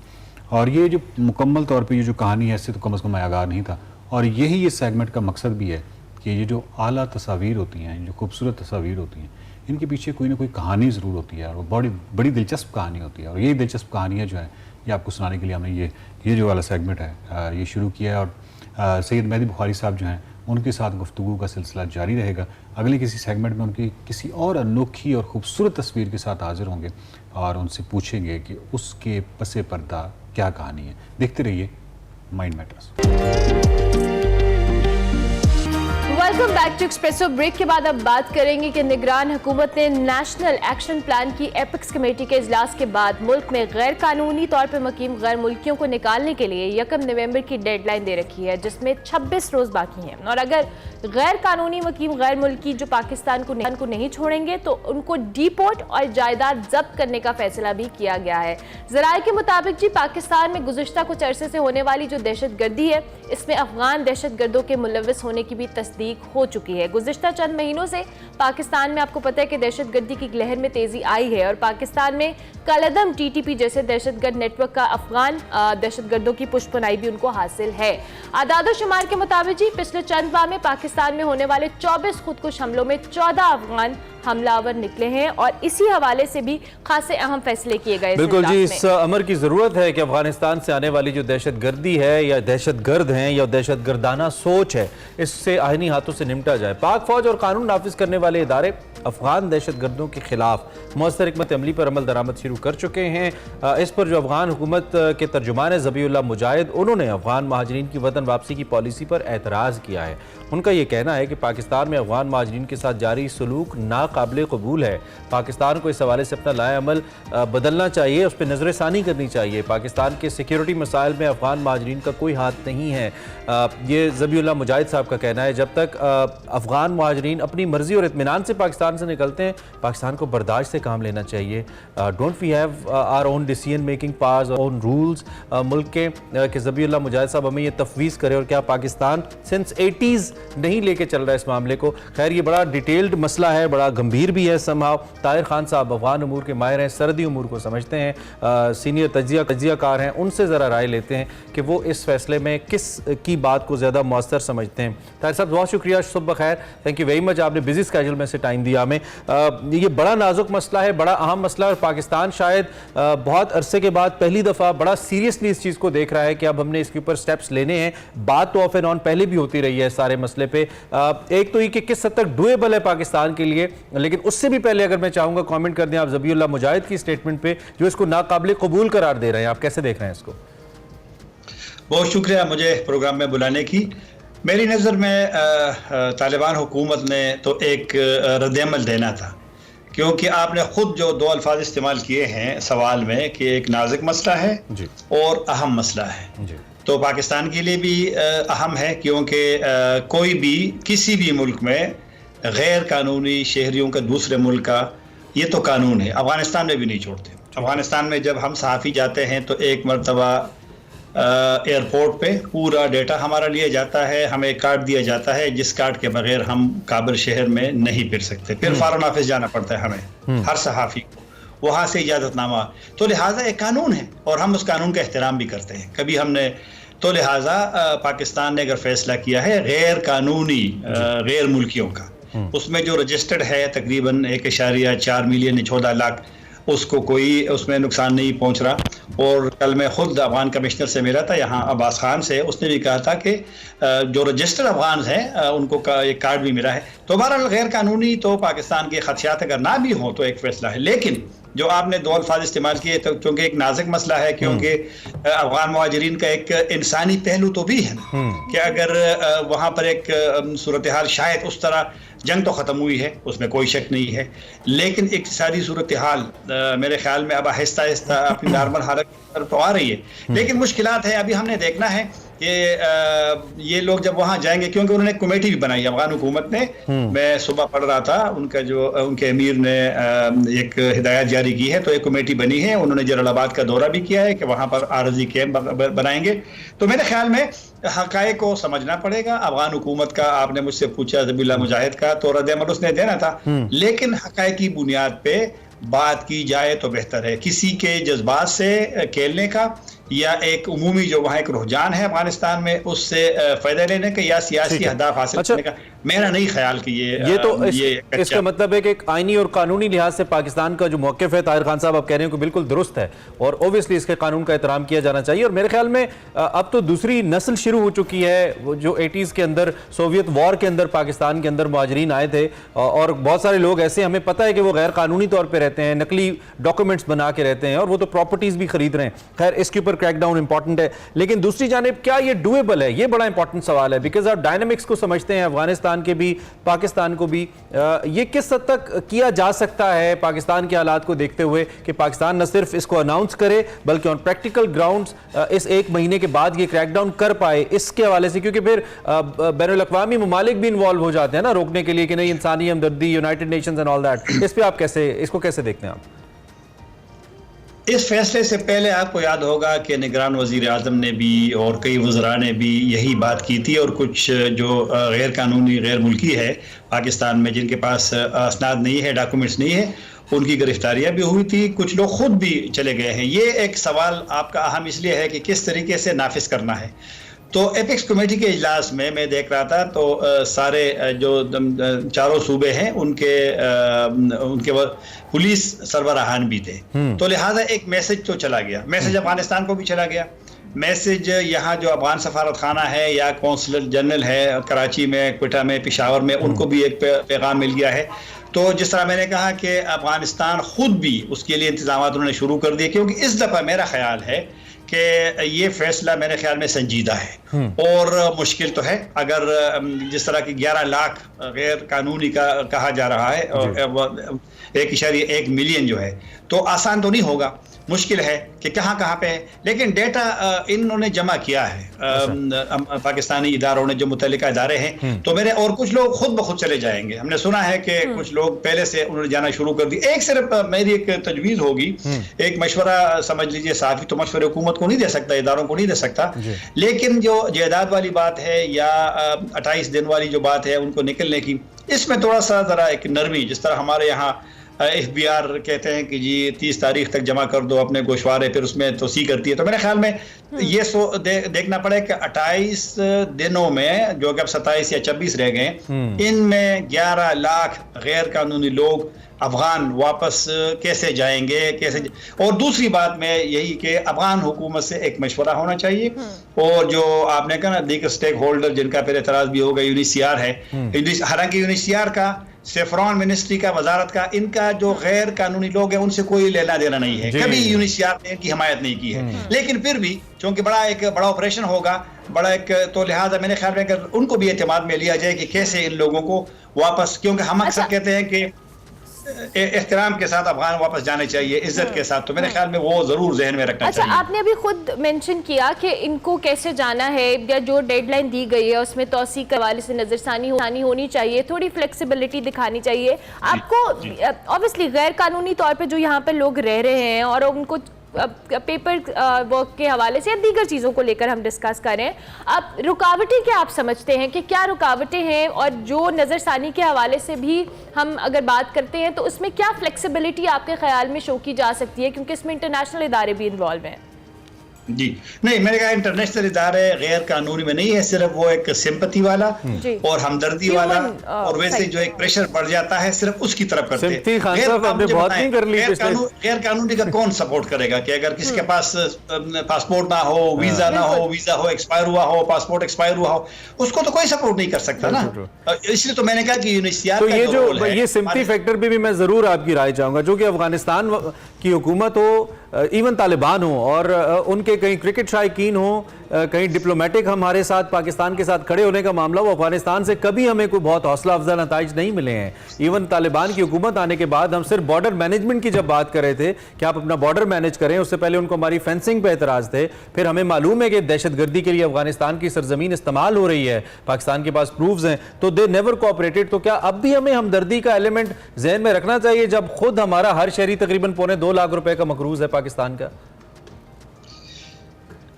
और ये जो मुकम्मल तौर पे ये जो कहानी है इससे तो कम से कम मैं आगाह नहीं था, और यही इस सेगमेंट का मकसद भी है कि ये जो आला तस्वीर होती हैं, जो खूबसूरत तस्वीर होती हैं, इनके पीछे कोई ना कोई कहानी ज़रूर होती है और वो बड़ी बड़ी दिलचस्प कहानी होती है। और यही दिलचस्प कहानियाँ जो है ये आपको सुनाने के लिए हमने ये जो वाला सेगमेंट है ये शुरू किया है। और सैयद मेहदी बुखारी साहब जो हैं उनके साथ गुफ्तगू का सिलसिला जारी रहेगा। अगले किसी सेगमेंट में उनकी किसी और अनोखी और ख़ूबसूरत तस्वीर के साथ हाजिर होंगे और उनसे पूछेंगे कि उसके पसे पर्दा क्या कहानी है। देखते रहिए mind matters. Welcome back to Expresso. Break के बाद अब बात करेंगे कि निगरान हुकूमत ने नेशनल एक्शन प्लान की एपिक्स कमेटी के इजलास के बाद मुल्क में गैर कानूनी तौर पर मुकीम गैर मुल्कियों को निकालने के लिए 1 नवंबर की डेडलाइन दे रखी है, जिसमें 26 रोज बाकी हैं। और अगर गैर कानूनी मुकीम गैर मुल्की जो पाकिस्तान को नहीं छोड़ेंगे तो उनको डीपोर्ट और जायदाद जब्त करने का फैसला भी किया गया है। ज़राए के मुताबिक जी पाकिस्तान में गुज़िश्ता कुछ अरसे से होने वाली जो दहशतगर्दी है, इसमें अफगान दहशतगर्दों के मुलव्वस होने की भी तस्दीक हो चुकी है। गुज़िश्ता चंद महीनों से पाकिस्तान में आपको पता है कि दहशतगर्दी की लहर में तेजी आई है और पाकिस्तान में कलअदम TTP जैसे दहशतगर्द नेटवर्क का अफगान दहशतगर्दों की पुष्पनाई भी उनको हासिल है। आदाद शुमार के मुताबिक जी पिछले चंद माह में पाकिस्तान में होने वाले 24 खुदकुश हमलों में 14 अफगान हमलावर निकले हैं और इसी हवाले से भी खासे अहम फैसले किए गए। बिल्कुल जी, इस अमर की जरूरत है कि अफगानिस्तान से आने वाली जो दहशतगर्दी है या दहशतगर्द हैं या दहशतगर्दाना सोच है, इससे आईनी हाथों से निपटा जाए। पाक फौज और कानून नाफिज करने वाले इदारे अफगान दहशतगर्दों के खिलाफ मौसर हिकमत अमली पर अमल दरामद शुरू कर चुके हैं। इस पर जो अफगान हुकूमत के तर्जुमान ज़बीउल्लाह मुजाहिद, उन्होंने अफगान महाजरीन की वतन वापसी की पॉलिसी पर एतराज़ किया है। उनका ये कहना है कि पाकिस्तान में अफगान महाजरीन के साथ जारी सलूक नाकाबिल कबूल है। पाकिस्तान को इस हवाले से अपना लाएअमल बदलना चाहिए, उस पर नज़रसानी करनी चाहिए। पाकिस्तान के सिक्योरिटी मसाइल में अफगान महाजरीन का कोई हाथ नहीं है, ये ज़बीउल्लाह मुजाहिद साहब का कहना है। जब तक अफगान महाजरीन अपनी मर्जी और इत्मीनान से पाकिस्तान से निकलते हैं, पाकिस्तान को बर्दाश्त से काम लेना चाहिए। Don't we have our own decision making powers, own rules मुल्क के कि ज़बीउल्लाह मुजाहिद साहब हमें ये तफवीज़ करे। और क्या पाकिस्तान सिंस 80s नहीं लेके चल रहा है इस मामले को? खैर ये बड़ा डिटेल्ड मसला है, बड़ा गंभीर भी है समहाव। ताहिर खान साहब अफगान उमूर के माहिर हैं, सरहदी उमूर को समझते हैं, सीनियर तज्जियाकार हैं, उनसे ज़रा राय लेते हैं कि वो इस फैसले में किस की बात को ज़्यादा मौसर समझते हैं। ताहिर साहब बहुत शुक्रिया, सुबह खैर, थैंक यू वेरी मच, आपने बिजी स्केड्यूल में से टाइम दिया। जामें। ये बड़ा नाजुक मसला है, बड़ा अहम मसला है और पाकिस्तान शायद बहुत अरसे के बाद पहली दफ़ा बड़ा सीरियसली इस चीज़ को देख रहा है कि अब हमने इसके ऊपर स्टेप्स लेने हैं। बात तो ऑफ एंड ऑन पहले भी होती रही है सारे मसले पे। एक तो ये कि किस हद तक डूएबल है पाकिस्तान के लिए, लेकिन उससे भी पहले अगर मैं चाहूँगा कॉमेंट कर दें आप ज़बीउल्लाह मुजाहिद की स्टेटमेंट पे जो इसको नाकाबिल कबूल करार दे रहे हैं। आप कैसे देख रहे हैं इसको? बहुत शुक्रिया मुझे प्रोग्राम में बुलाने की। मेरी नज़र में तालिबान हुकूमत ने तो एक रद्दअमल देना था, क्योंकि आपने ख़ुद जो दो अल्फाज इस्तेमाल किए हैं सवाल में कि एक नाजुक मसला है और अहम मसला है, तो पाकिस्तान के लिए भी अहम है, क्योंकि कोई भी किसी भी मुल्क में गैर कानूनी शहरियों का दूसरे मुल्क का ये तो कानून है। अफ़गानिस्तान में भी नहीं छोड़ते। अफ़गानिस्तान में जब हम सहाफ़ी जाते हैं तो एक मरतबा एयरपोर्ट पे पूरा डेटा हमारा लिया जाता है, हमें कार्ड दिया जाता है जिस कार्ड के बगैर हम काबुल शहर में नहीं फिर सकते। फिर फॉरेन ऑफिस जाना पड़ता है हमें, हर सहाफ़ी को वहाँ से इजाज़तनामा। तो लिहाजा एक कानून है और हम उस कानून का एहतराम भी करते हैं। कभी हमने तो लिहाजा पाकिस्तान ने अगर फैसला किया है गैर कानूनी गैर मुल्कियों का, उसमें जो रजिस्टर्ड है तकरीबन 1.4 मिलियन 14 लाख, उसको कोई उसमें नुकसान नहीं पहुंच रहा। और कल मैं खुद अफगान कमिश्नर से मिला था यहाँ अब्बास खान से, उसने भी कहा था कि जो रजिस्टर्ड अफगान हैं उनको एक कार्ड भी मिला है। तो बहरहाल गैर कानूनी तो पाकिस्तान के खदशात अगर ना भी हों तो एक फैसला है, लेकिन जो आपने दो अल्फाज इस्तेमाल किए तो क्योंकि एक नाजुक मसला है, क्योंकि अफगान मुहाजिरीन का एक इंसानी पहलू तो भी है कि अगर वहाँ पर एक सूरत हाल शायद उस तरह जंग तो ख़त्म हुई है, उसमें कोई शक नहीं है, लेकिन एक सारी सूरत हाल मेरे ख्याल में अब आहिस्ता आहिस्ता अपनी नॉर्मल हालत की तरफ तो आ रही है, लेकिन मुश्किलात है। अभी हमने देखना है कि ये लोग जब वहाँ जाएंगे, क्योंकि उन्होंने एक कमेटी भी बनाई अफगान हुकूमत ने। मैं सुबह पढ़ रहा था उनका जो उनके अमीर ने एक हिदायत जारी की है, तो एक कमेटी बनी है। उन्होंने जलालाबाद का दौरा भी किया है कि वहाँ पर आरजी कैंप बनाएंगे। तो मेरे ख्याल में हक़ाइक़ को समझना पड़ेगा। अफगान हुकूमत का आपने मुझसे पूछा ज़बीउल्लाह मुजाहिद का, तो रद्द-ए-अमल उसने देना था, लेकिन हक़ाइक़ की बुनियाद पे बात की जाए तो बेहतर है। किसी के जज्बात से खेलने का या एक उमूमी जो वहाँ एक रुझान है अफगानिस्तान में उससे फ़ायदा लेने का या सियासी अहदाफ हासिल करने का मेरा नहीं ख्याल कि ये तो इसका मतलब है कि एक आईनी और कानूनी लिहाज से पाकिस्तान का जो मौक़िफ़ है, ताहिर खान साहब आप कह रहे हैं कि बिल्कुल दुरुस्त है और ओबियसली इसके कानून का एहतराम किया जाना चाहिए। और मेरे ख्याल में अब तो दूसरी नस्ल शुरू हो चुकी है, वो जो 80s के अंदर सोवियत वॉर के अंदर पाकिस्तान के अंदर मुहाजिरीन आए थे और बहुत सारे लोग ऐसे हमें पता है कि वो गैर कानूनी तौर पर रहते हैं, नकली डॉक्यूमेंट्स बना के रहते हैं और वो तो प्रॉपर्टीज़ भी खरीद रहे हैं। खैर इसके ऊपर क्रैकडाउन इंपॉर्टेंट है, लेकिन दूसरी जानिब क्या ये डूएबल है, ये बड़ा इंपॉर्टेंट सवाल है, बिकॉज आप डायनामिक्स को समझते हैं अफगानिस्तान के भी पाकिस्तान को भी। ये किस हद तक किया जा सकता है पाकिस्तान के हालात को देखते हुए कि पाकिस्तान न सिर्फ इसको अनाउंस करे बल्कि ऑन प्रैक्टिकल ग्राउंड्स इस एक महीने के बाद ये क्रैकडाउन कर पाए, इसके हवाले से, क्योंकि फिर बैनुल-अक़वामी ममालिक भी इन्वॉल्व हो जाते हैं ना रोकने के लिए कि नहीं इंसानी हमदर्दी, United Nations and all that. इस पे आप इसको कैसे देखते हैं आप? इस फैसले से पहले आपको याद होगा कि निगरान वज़ीर आज़म ने भी और कई वज़रा ने भी यही बात की थी, और कुछ जो गैर कानूनी गैर मुल्की है पाकिस्तान में जिनके पास असनाद नहीं है, डॉक्यूमेंट्स नहीं है, उनकी गिरफ्तारियां भी हुई थी, कुछ लोग खुद भी चले गए हैं। ये एक सवाल आपका अहम इसलिए है कि किस तरीके से नाफिज करना है। तो एपेक्स कमेटी के इजलास में मैं देख रहा था तो सारे जो चारों सूबे हैं उनके पुलिस सरबराहान भी थे, तो लिहाजा एक मैसेज तो चला गया, मैसेज अफगानिस्तान को भी चला गया, मैसेज यहाँ जो अफगान सफारत खाना है या कौंसलर जनरल है कराची में, क्वेटा में, पेशावर में, उनको भी एक पैगाम मिल गया है। तो जिस तरह मैंने कहा कि अफगानिस्तान खुद भी उसके लिए इंतजाम उन्होंने शुरू कर दिए, क्योंकि इस दफ़ा मेरा ख्याल है कि ये फैसला मेरे ख्याल में संजीदा है और मुश्किल तो है। अगर जिस तरह की 11 लाख गैर कानूनी का कहा जा रहा है और 1.1 मिलियन जो है, तो आसान तो नहीं होगा, मुश्किल है कि कहाँ पे है, लेकिन डेटा इन्होंने जमा किया है पाकिस्तानी इदारों ने, जो मुतल्लिका इदारे हैं। तो मेरे और कुछ लोग खुद ब खुद चले जाएंगे। हमने सुना है कि कुछ लोग पहले से उन्होंने जाना शुरू कर दिया। एक सिर्फ मेरी एक तजवीज़ होगी, एक मशवरा समझ लीजिए, साफ़ी तो मशवरे हुकूमत को नहीं दे सकता, इदारों को नहीं दे सकता, लेकिन जो जायदाद वाली बात है या 28 दिन वाली जो बात है उनको निकलने की, इसमें थोड़ा सा ज़रा एक नरमी, जिस तरह हमारे यहाँ FBR कहते हैं कि जी 30 तारीख तक जमा कर दो अपने गोशवारे, फिर उसमें तोसी करती है। तो मेरे ख्याल में ये देखना पड़ेगा कि 28 दिनों में, जो कि अब 27 या 26 रह गए, इनमें 11 लाख गैर कानूनी लोग अफगान वापस कैसे जाएंगे, कैसे। और दूसरी बात में यही कि अफगान हुकूमत से एक मशवरा होना चाहिए, और जो आपने कहा ना दीगर स्टेक होल्डर जिनका फिर एतराज भी होगा, UNHCR है, हालांकि UNHCR का, सेफ्रॉन मिनिस्ट्री का, वजारत का, इनका जो गैर कानूनी लोग हैं उनसे कोई लेना देना नहीं है, कभी UNHCR ने इनकी हमायत नहीं की है। लेकिन फिर भी चूंकि बड़ा ऑपरेशन होगा, बड़ा एक, तो लिहाजा मेरे ख्याल में अगर उनको भी एतमाद में लिया जाए कि कैसे इन लोगों को वापस, क्योंकि हम अक्सर कहते हैं कि एहतराम के साथ अफगान वापस जाने चाहिए, इज्जत के साथ, तो मेरे ख्याल में वो जरूर जहन में रखना चाहिए। आपने अभी खुद मेंशन किया कि इनको कैसे जाना है, या जो डेडलाइन दी गई है उसमें तौसीक के हवाले से नजरसानी होनी चाहिए, थोड़ी फ्लेक्सिबिलिटी दिखानी चाहिए आपको। ऑब्वियसली गैर कानूनी तौर पे जो यहाँ पे लोग रह रहे हैं और उनको पेपर वर्क के हवाले से या दीगर चीज़ों को लेकर हम डिस्कस करें, अब रुकावटें क्या आप समझते हैं कि क्या रुकावटें हैं, और जो नज़रसानी के हवाले से भी हम अगर बात करते हैं तो उसमें क्या फ्लेक्सिबिलिटी आपके ख्याल में शो की जा सकती है, क्योंकि इसमें इंटरनेशनल इदारे भी इन्वॉल्व हैं? जी नहीं, मैंने कहा इंटरनेशनल इदारे गैर कानूनी में नहीं है, सिर्फ वो एक सिंपैथी वाला और हमदर्दी वाला, और वैसे जो एक प्रेशर बढ़ जाता है सिर्फ उसकी तरफ करते हैं। गैर कानूनी का कौन सपोर्ट करेगा कि अगर किसी के पास पासपोर्ट ना हो, वीजा ना हो, वीजा हो एक्सपायर हुआ हो, पासपोर्ट एक्सपायर हुआ हो, उसको तो कोई सपोर्ट नहीं कर सकता ना। इसलिए तो मैंने कहा कि UNHCR तो ये सिंपैथी फैक्टर भी मैं जरूर आपकी राय चाहूंगा, जो कि अफगानिस्तान की हुकूमत हो, इवन तालिबान हो, और उनके कहीं क्रिकेट शायकीन हो, कहीं डिप्लोमेटिक हमारे साथ पाकिस्तान के साथ खड़े होने का मामला हो, अफगानिस्तान से कभी हमें कोई बहुत हौसला अफजा नताइज नहीं मिले हैं। इवन तालिबान की हुकूमत आने के बाद हम सिर्फ बॉर्डर मैनेजमेंट की जब बात कर रहे थे कि आप अपना बॉर्डर मैनेज करें, उससे पहले उनको हमारी फेंसिंग पे एतराज थे, फिर हमें मालूम है कि दहशतगर्दी के लिए अफगानिस्तान की सरजमीन इस्तेमाल हो रही है, पाकिस्तान के पास प्रूफ्स हैं, तो दे नेवर कोऑपरेटेड। तो क्या अब भी हमें हमदर्दी का एलिमेंट जहन में रखना चाहिए जब खुद हमारा हर शहरी तकरीबन $2.25 लाख का मकरूज है पाकिस्तान का?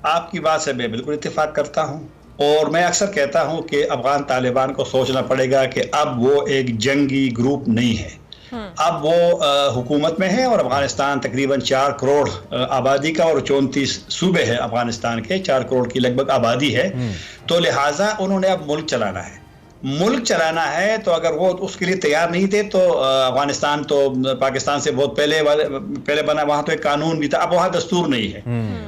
आपकी बात से मैं बिल्कुल इत्तेफाक करता हूं, और मैं अक्सर कहता हूं कि अफगान तालिबान को सोचना पड़ेगा कि अब वो एक जंगी ग्रुप नहीं है, अब वो हुकूमत में है, और अफगानिस्तान तकरीबन 4 करोड़ आबादी का, और 34 सूबे हैं अफगानिस्तान के, 4 करोड़ की लगभग आबादी है। तो लिहाजा उन्होंने अब मुल्क चलाना है, तो अगर वो उसके लिए तैयार नहीं थे तो अफगानिस्तान तो पाकिस्तान से बहुत पहले बना, वहाँ तो एक कानून भी था, अब वहाँ दस्तूर नहीं है,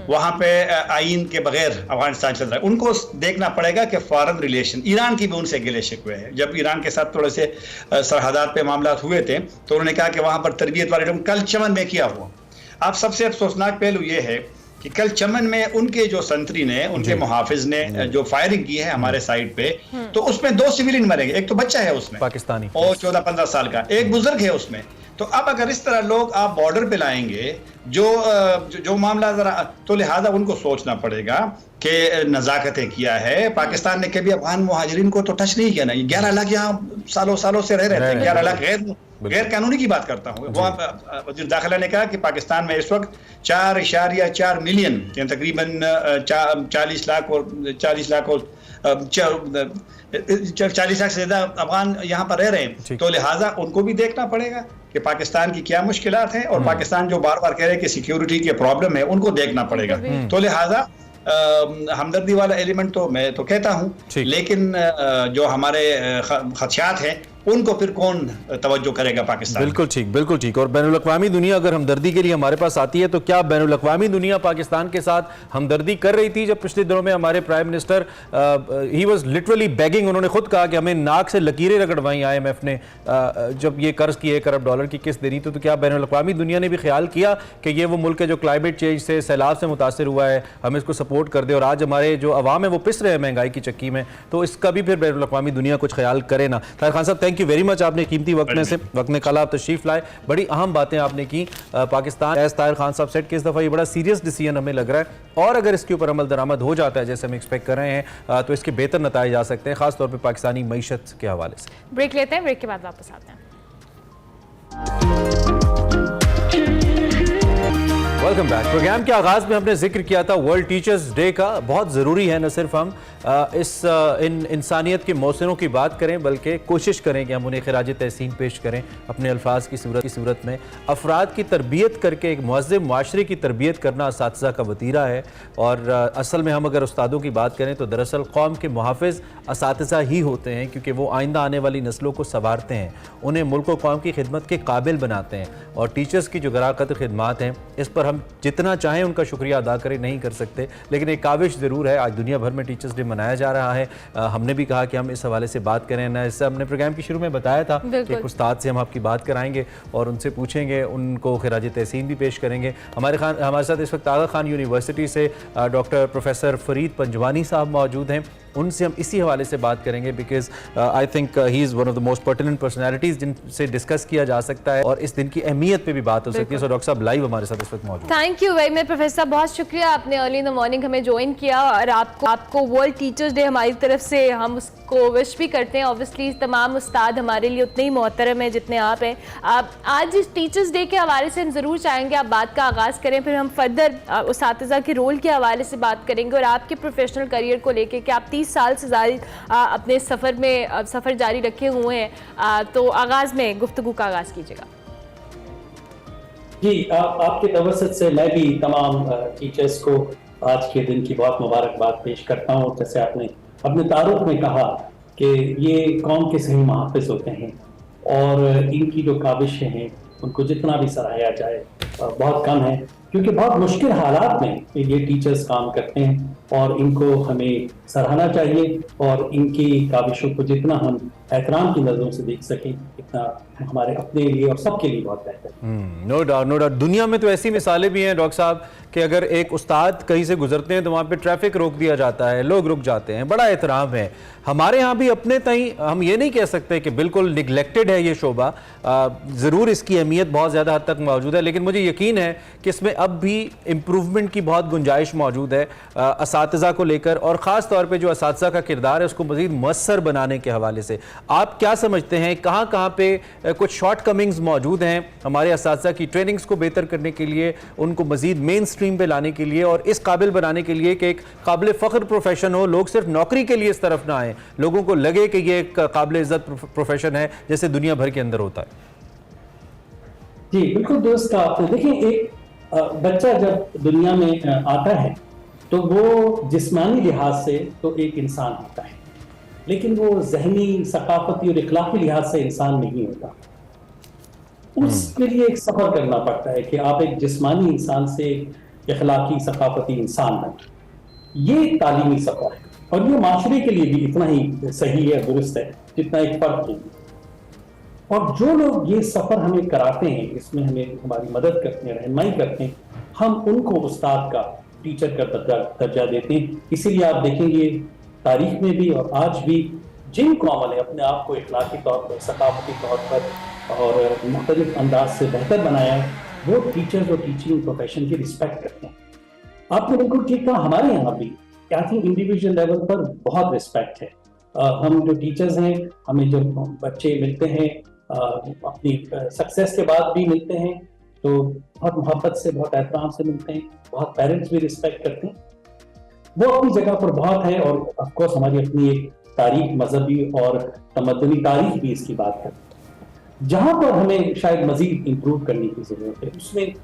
वहाँ पे आइन के बगैर अफगानिस्तान चल रहा है। उनको देखना पड़ेगा कि फॉरेन रिलेशन, ईरान की भी उनसे गिले शिकवे है। जब ईरान के साथ थोड़े से सरहदात पे मामला हुए थे तो उन्होंने कहा कि वहाँ पर तरबियत वाले लोग, कल चमन में किया हुआ। अब सबसे अफसोसनाक पहलू ये है कि कल चमन में उनके जो संतरी ने, उनके मुहाफिज ने जो फायरिंग की है हमारे साइड पे, तो उसमें 2 सिविलियन मरे गए, एक तो बच्चा है उसमें पाकिस्तानी और 14-15 साल का, एक बुजुर्ग है उसमें। तो अब अगर इस तरह लोग आप बॉर्डर पे लाएंगे जो मामला जरा, तो लिहाजा उनको सोचना पड़ेगा कि नज़ाकतें किया है। पाकिस्तान ने कभी अफगान मुहाजिरीन को तो टच नहीं किया ना, 11 लाख यहाँ सालों से रह रहे थे, 11 लाख गैर कानूनी की बात करता हूँ। वज़ीर दाखिला ने कहा कि पाकिस्तान में इस वक्त 4.4 मिलियन, तकरीबन 40 लाख और 40 लाख से ज्यादा अफगान यहाँ पर रह रहे हैं। तो लिहाजा उनको भी देखना पड़ेगा कि पाकिस्तान की क्या मुश्किलात हैं, और पाकिस्तान जो बार बार कह रहे हैं कि सिक्योरिटी के प्रॉब्लम है, उनको देखना पड़ेगा। तो लिहाजा हमदर्दी वाला एलिमेंट तो मैं तो कहता हूँ, लेकिन जो हमारे खदशात हैं उनको फिर कौन तवज्जो करेगा पाकिस्तान? बिल्कुल ठीक। और बैनुल-अक़वामी दुनिया अगर हमदर्दी के लिए हमारे पास आती है तो क्या बैनुल-अक़वामी दुनिया पाकिस्तान के साथ हमदर्दी कर रही थी? जब पिछले दिनों में हमारे prime minister he was literally begging, उन्होंने खुद कहा कि हमें नाक से लकीरें रगड़वाई IMF ने जब ये कर्ज की $1 अरब की किस्त देनी, तो क्या बैनुल-अक़वामी दुनिया ने भी ख्याल किया कि ये वो मुल्क है जो क्लाइमेट चेंज से, सैलाब से मुतासर हुआ है, हम इसको सपोर्ट कर दे, और आज हमारे जो अवाम है वो पिस रहे हैं महंगाई की चक्की में, तो इसका भी फिर बैनुल-अक़वामी दुनिया कुछ ख्याल करे ना? ताहिर खान साहब, थैंक यू वेरी मच, आपने कीमती वक्त निकाला, आप तशरीफ लाए, बड़ी अहम बातें आपने की। पाकिस्तान, एज ताहिर खान साहब सेट, कि इस दफ़ा ये बड़ा सीरियस डिसीजन हमें लग रहा है, और अगर इसके ऊपर अमल दरामद हो जाता है जैसे हम एक्सपेक्ट कर रहे हैं तो इसके बेहतर नताइज आ सकते हैं, खासतौर पर पाकिस्तानी मईशत के हवाले से। ब्रेक लेते हैं, ब्रेक के बाद वापस आते हैं। Welcome back. प्रोग्राम के आगाज़ में हमने जिक्र किया था वर्ल्ड टीचर्स डे का। बहुत ज़रूरी है न सिर्फ हम इन इंसानियत के मौसरों की बात करें, बल्कि कोशिश करें कि हम उन्हें खिराज तहसीन पेश करें अपने अल्फाज की सूरत में। अफराद की तरबियत करके एक मुहज़्ज़ब माशरे की तरबियत करना असातिज़ा का वतीरा है, और असल में हम अगर उस्तादों की बात करें तो दरअसल कौम के मुहाफ़िज़ असातिज़ा ही होते हैं, क्योंकि वो आइंदा आने वाली नस्लों को संवारते हैं, उन्हें मुल्क और कौम की खिदमत के काबिल बनाते हैं। और टीचर्स की जो गराकत खिदमात हैं, इस पर हम जितना चाहें उनका शुक्रिया अदा करें नहीं कर सकते, लेकिन एक काविश ज़रूर है। आज दुनिया भर में टीचर्स डे मनाया जा रहा है। हमने भी कहा कि हम इस हवाले से बात करें ना, इससे हमने प्रोग्राम के शुरू में बताया था कि एक उस्ताद से हम आपकी बात कराएंगे और उनसे पूछेंगे, उनको खिराज तहसीन भी पेश करेंगे। हमारे साथ इस वक्त आगा खान यूनिवर्सिटी से डॉक्टर प्रोफेसर फरीद पंजवानी साहब मौजूद हैं, उनसे हम इसी हवाले से बात करेंगे, because I think he is one of the most pertinent personalities जिनसे डिस्कस किया जा सकता है और इस दिन की अहमियत पे भी बात हो सकती है। सो डॉक्टर साहब लाइव हमारे साथ इस वक्त मौजूद। Thank you very much professor, बहुत शुक्रिया, आपने अर्ली इन द मॉर्निंग हमें ज्वाइन किया, और आपको वर्ल्ड टीचर्स डे हमारी तरफ से हम उसको विश भी करते हैं। ऑब्वियसली तमाम उस्ताद हमारे लिए उतने ही मोहतरम हैं जितने आप हैं। आज इस टीचर्स डे के हवाले से हम ज़रूर चाहेंगे आप बात का आगाज़ करें, फिर हम फर्दर उस्तातिज़ा के रोल के हवाले से बात करेंगे और आपके प्रोफेशनल करियर को लेकर कि आप 30 साल से ज़्यादा अपने सफ़र जारी रखे हुए हैं, तो आगाज़ में गुफ्तगू का आगाज़ कीजिएगा। जी, आपके तवसत से मैं भी तमाम टीचर्स को आज के दिन की बहुत मुबारकबाद पेश करता हूँ। जैसे आपने अपने तारुफ में कहा कि ये कौम के सही मुहाफ़िज़ होते हैं और इनकी जो काविशें हैं उनको जितना भी सराहा जाए बहुत कम है, क्योंकि बहुत मुश्किल हालात में ये टीचर्स काम करते हैं और इनको हमें सराहना चाहिए और इनकी काविशों को जितना हम एहतराम की नज़रों से देख सकें इतना हमारे अपने लिए और सबके लिए बहुत बेहतर है। No doubt. दुनिया में तो ऐसी मिसालें भी हैं डॉक्टर साहब कि अगर एक उस्ताद कहीं से गुजरते हैं तो वहाँ पे ट्रैफिक रोक दिया जाता है, लोग रुक जाते हैं, बड़ा एहतराम है। हमारे यहाँ भी अपने तई हम ये नहीं कह सकते कि बिल्कुल निगलेक्टेड है ये शोबा, ज़रूर इसकी अहमियत बहुत ज़्यादा हद तक मौजूद है, लेकिन मुझे यकीन है कि इसमें अब भी इम्प्रूवमेंट की बहुत गुंजाइश मौजूद है असातिज़ा को लेकर, और ख़ास तौर पे जो असातिज़ा का किरदार है उसको मज़ीद मौसर बनाने के हवाले से आप क्या समझते हैं, कहाँ कहाँ पे कुछ शॉर्ट कमिंग्स मौजूद हैं हमारे असातिज़ा की ट्रेनिंग्स को बेहतर करने के लिए, उनको मज़ीद मेन स्ट्रीम पे लाने के लिए और इस काबिल बनाने के लिए कि एक काबिल फ़ख्र प्रोफेशन हो, लोग सिर्फ नौकरी के लिए इस तरफ ना आए, लोगों को लगे कि ये एक काबिल इज़्ज़त प्रोफेशन है जैसे दुनिया भर के अंदर होता है। जी बिल्कुल दुरुस्त कहा आपने। देखिए, एक बच्चा जब दुनिया में आता है तो वो जिस्मानी लिहाज से तो एक इंसान होता है, लेकिन वो जहनी, सकाफती और इखलाकी लिहाज से इंसान नहीं होता। उसके लिए एक सफ़र करना पड़ता है कि आप एक जिस्मानी इंसान से इखलाकी, सकाफती इंसान बने। ये एक तालीमी सफ़र है और ये माशरे के लिए भी इतना ही सही है, दुरुस्त है जितना एक फर्द के लिए। और जो लोग ये सफ़र हमें कराते हैं, इसमें हमें हमारी मदद करते हैं, रहनुमाई करते हैं, हम उनको उस्ताद का, टीचर का दर्जा देते हैं। इसीलिए आप देखेंगे तारीख में भी और आज भी जिन कौमों ने अपने आप को इखलाकी तौर पर, सकाफती तौर पर और मुख्तलिफ अंदाज से बेहतर बनाया है, वो टीचर्स और टीचिंग प्रोफेशन की रिस्पेक्ट करते हैं। आपने बिल्कुल ठीक कहा, हमारे यहाँ भी आई थिंक इंडिविजुअल लेवल पर बहुत रिस्पेक्ट है। हम जो टीचर्स हैं, हमें जब बच्चे मिलते हैं अपनी सक्सेस के बाद भी मिलते हैं तो बहुत मोहब्बत से, बहुत एहतराम से मिलते हैं, बहुत पेरेंट्स भी रिस्पेक्ट करते हैं। वो अपनी जगह पर बहुत है और ऑफ कोर्स हमारी अपनी एक तारीख, मजहबी और तमद्दुनी तारीख भी इसकी बात करती है। जहाँ पर हमें शायद मजीद इम्प्रूव करने की जरूरत है उसमें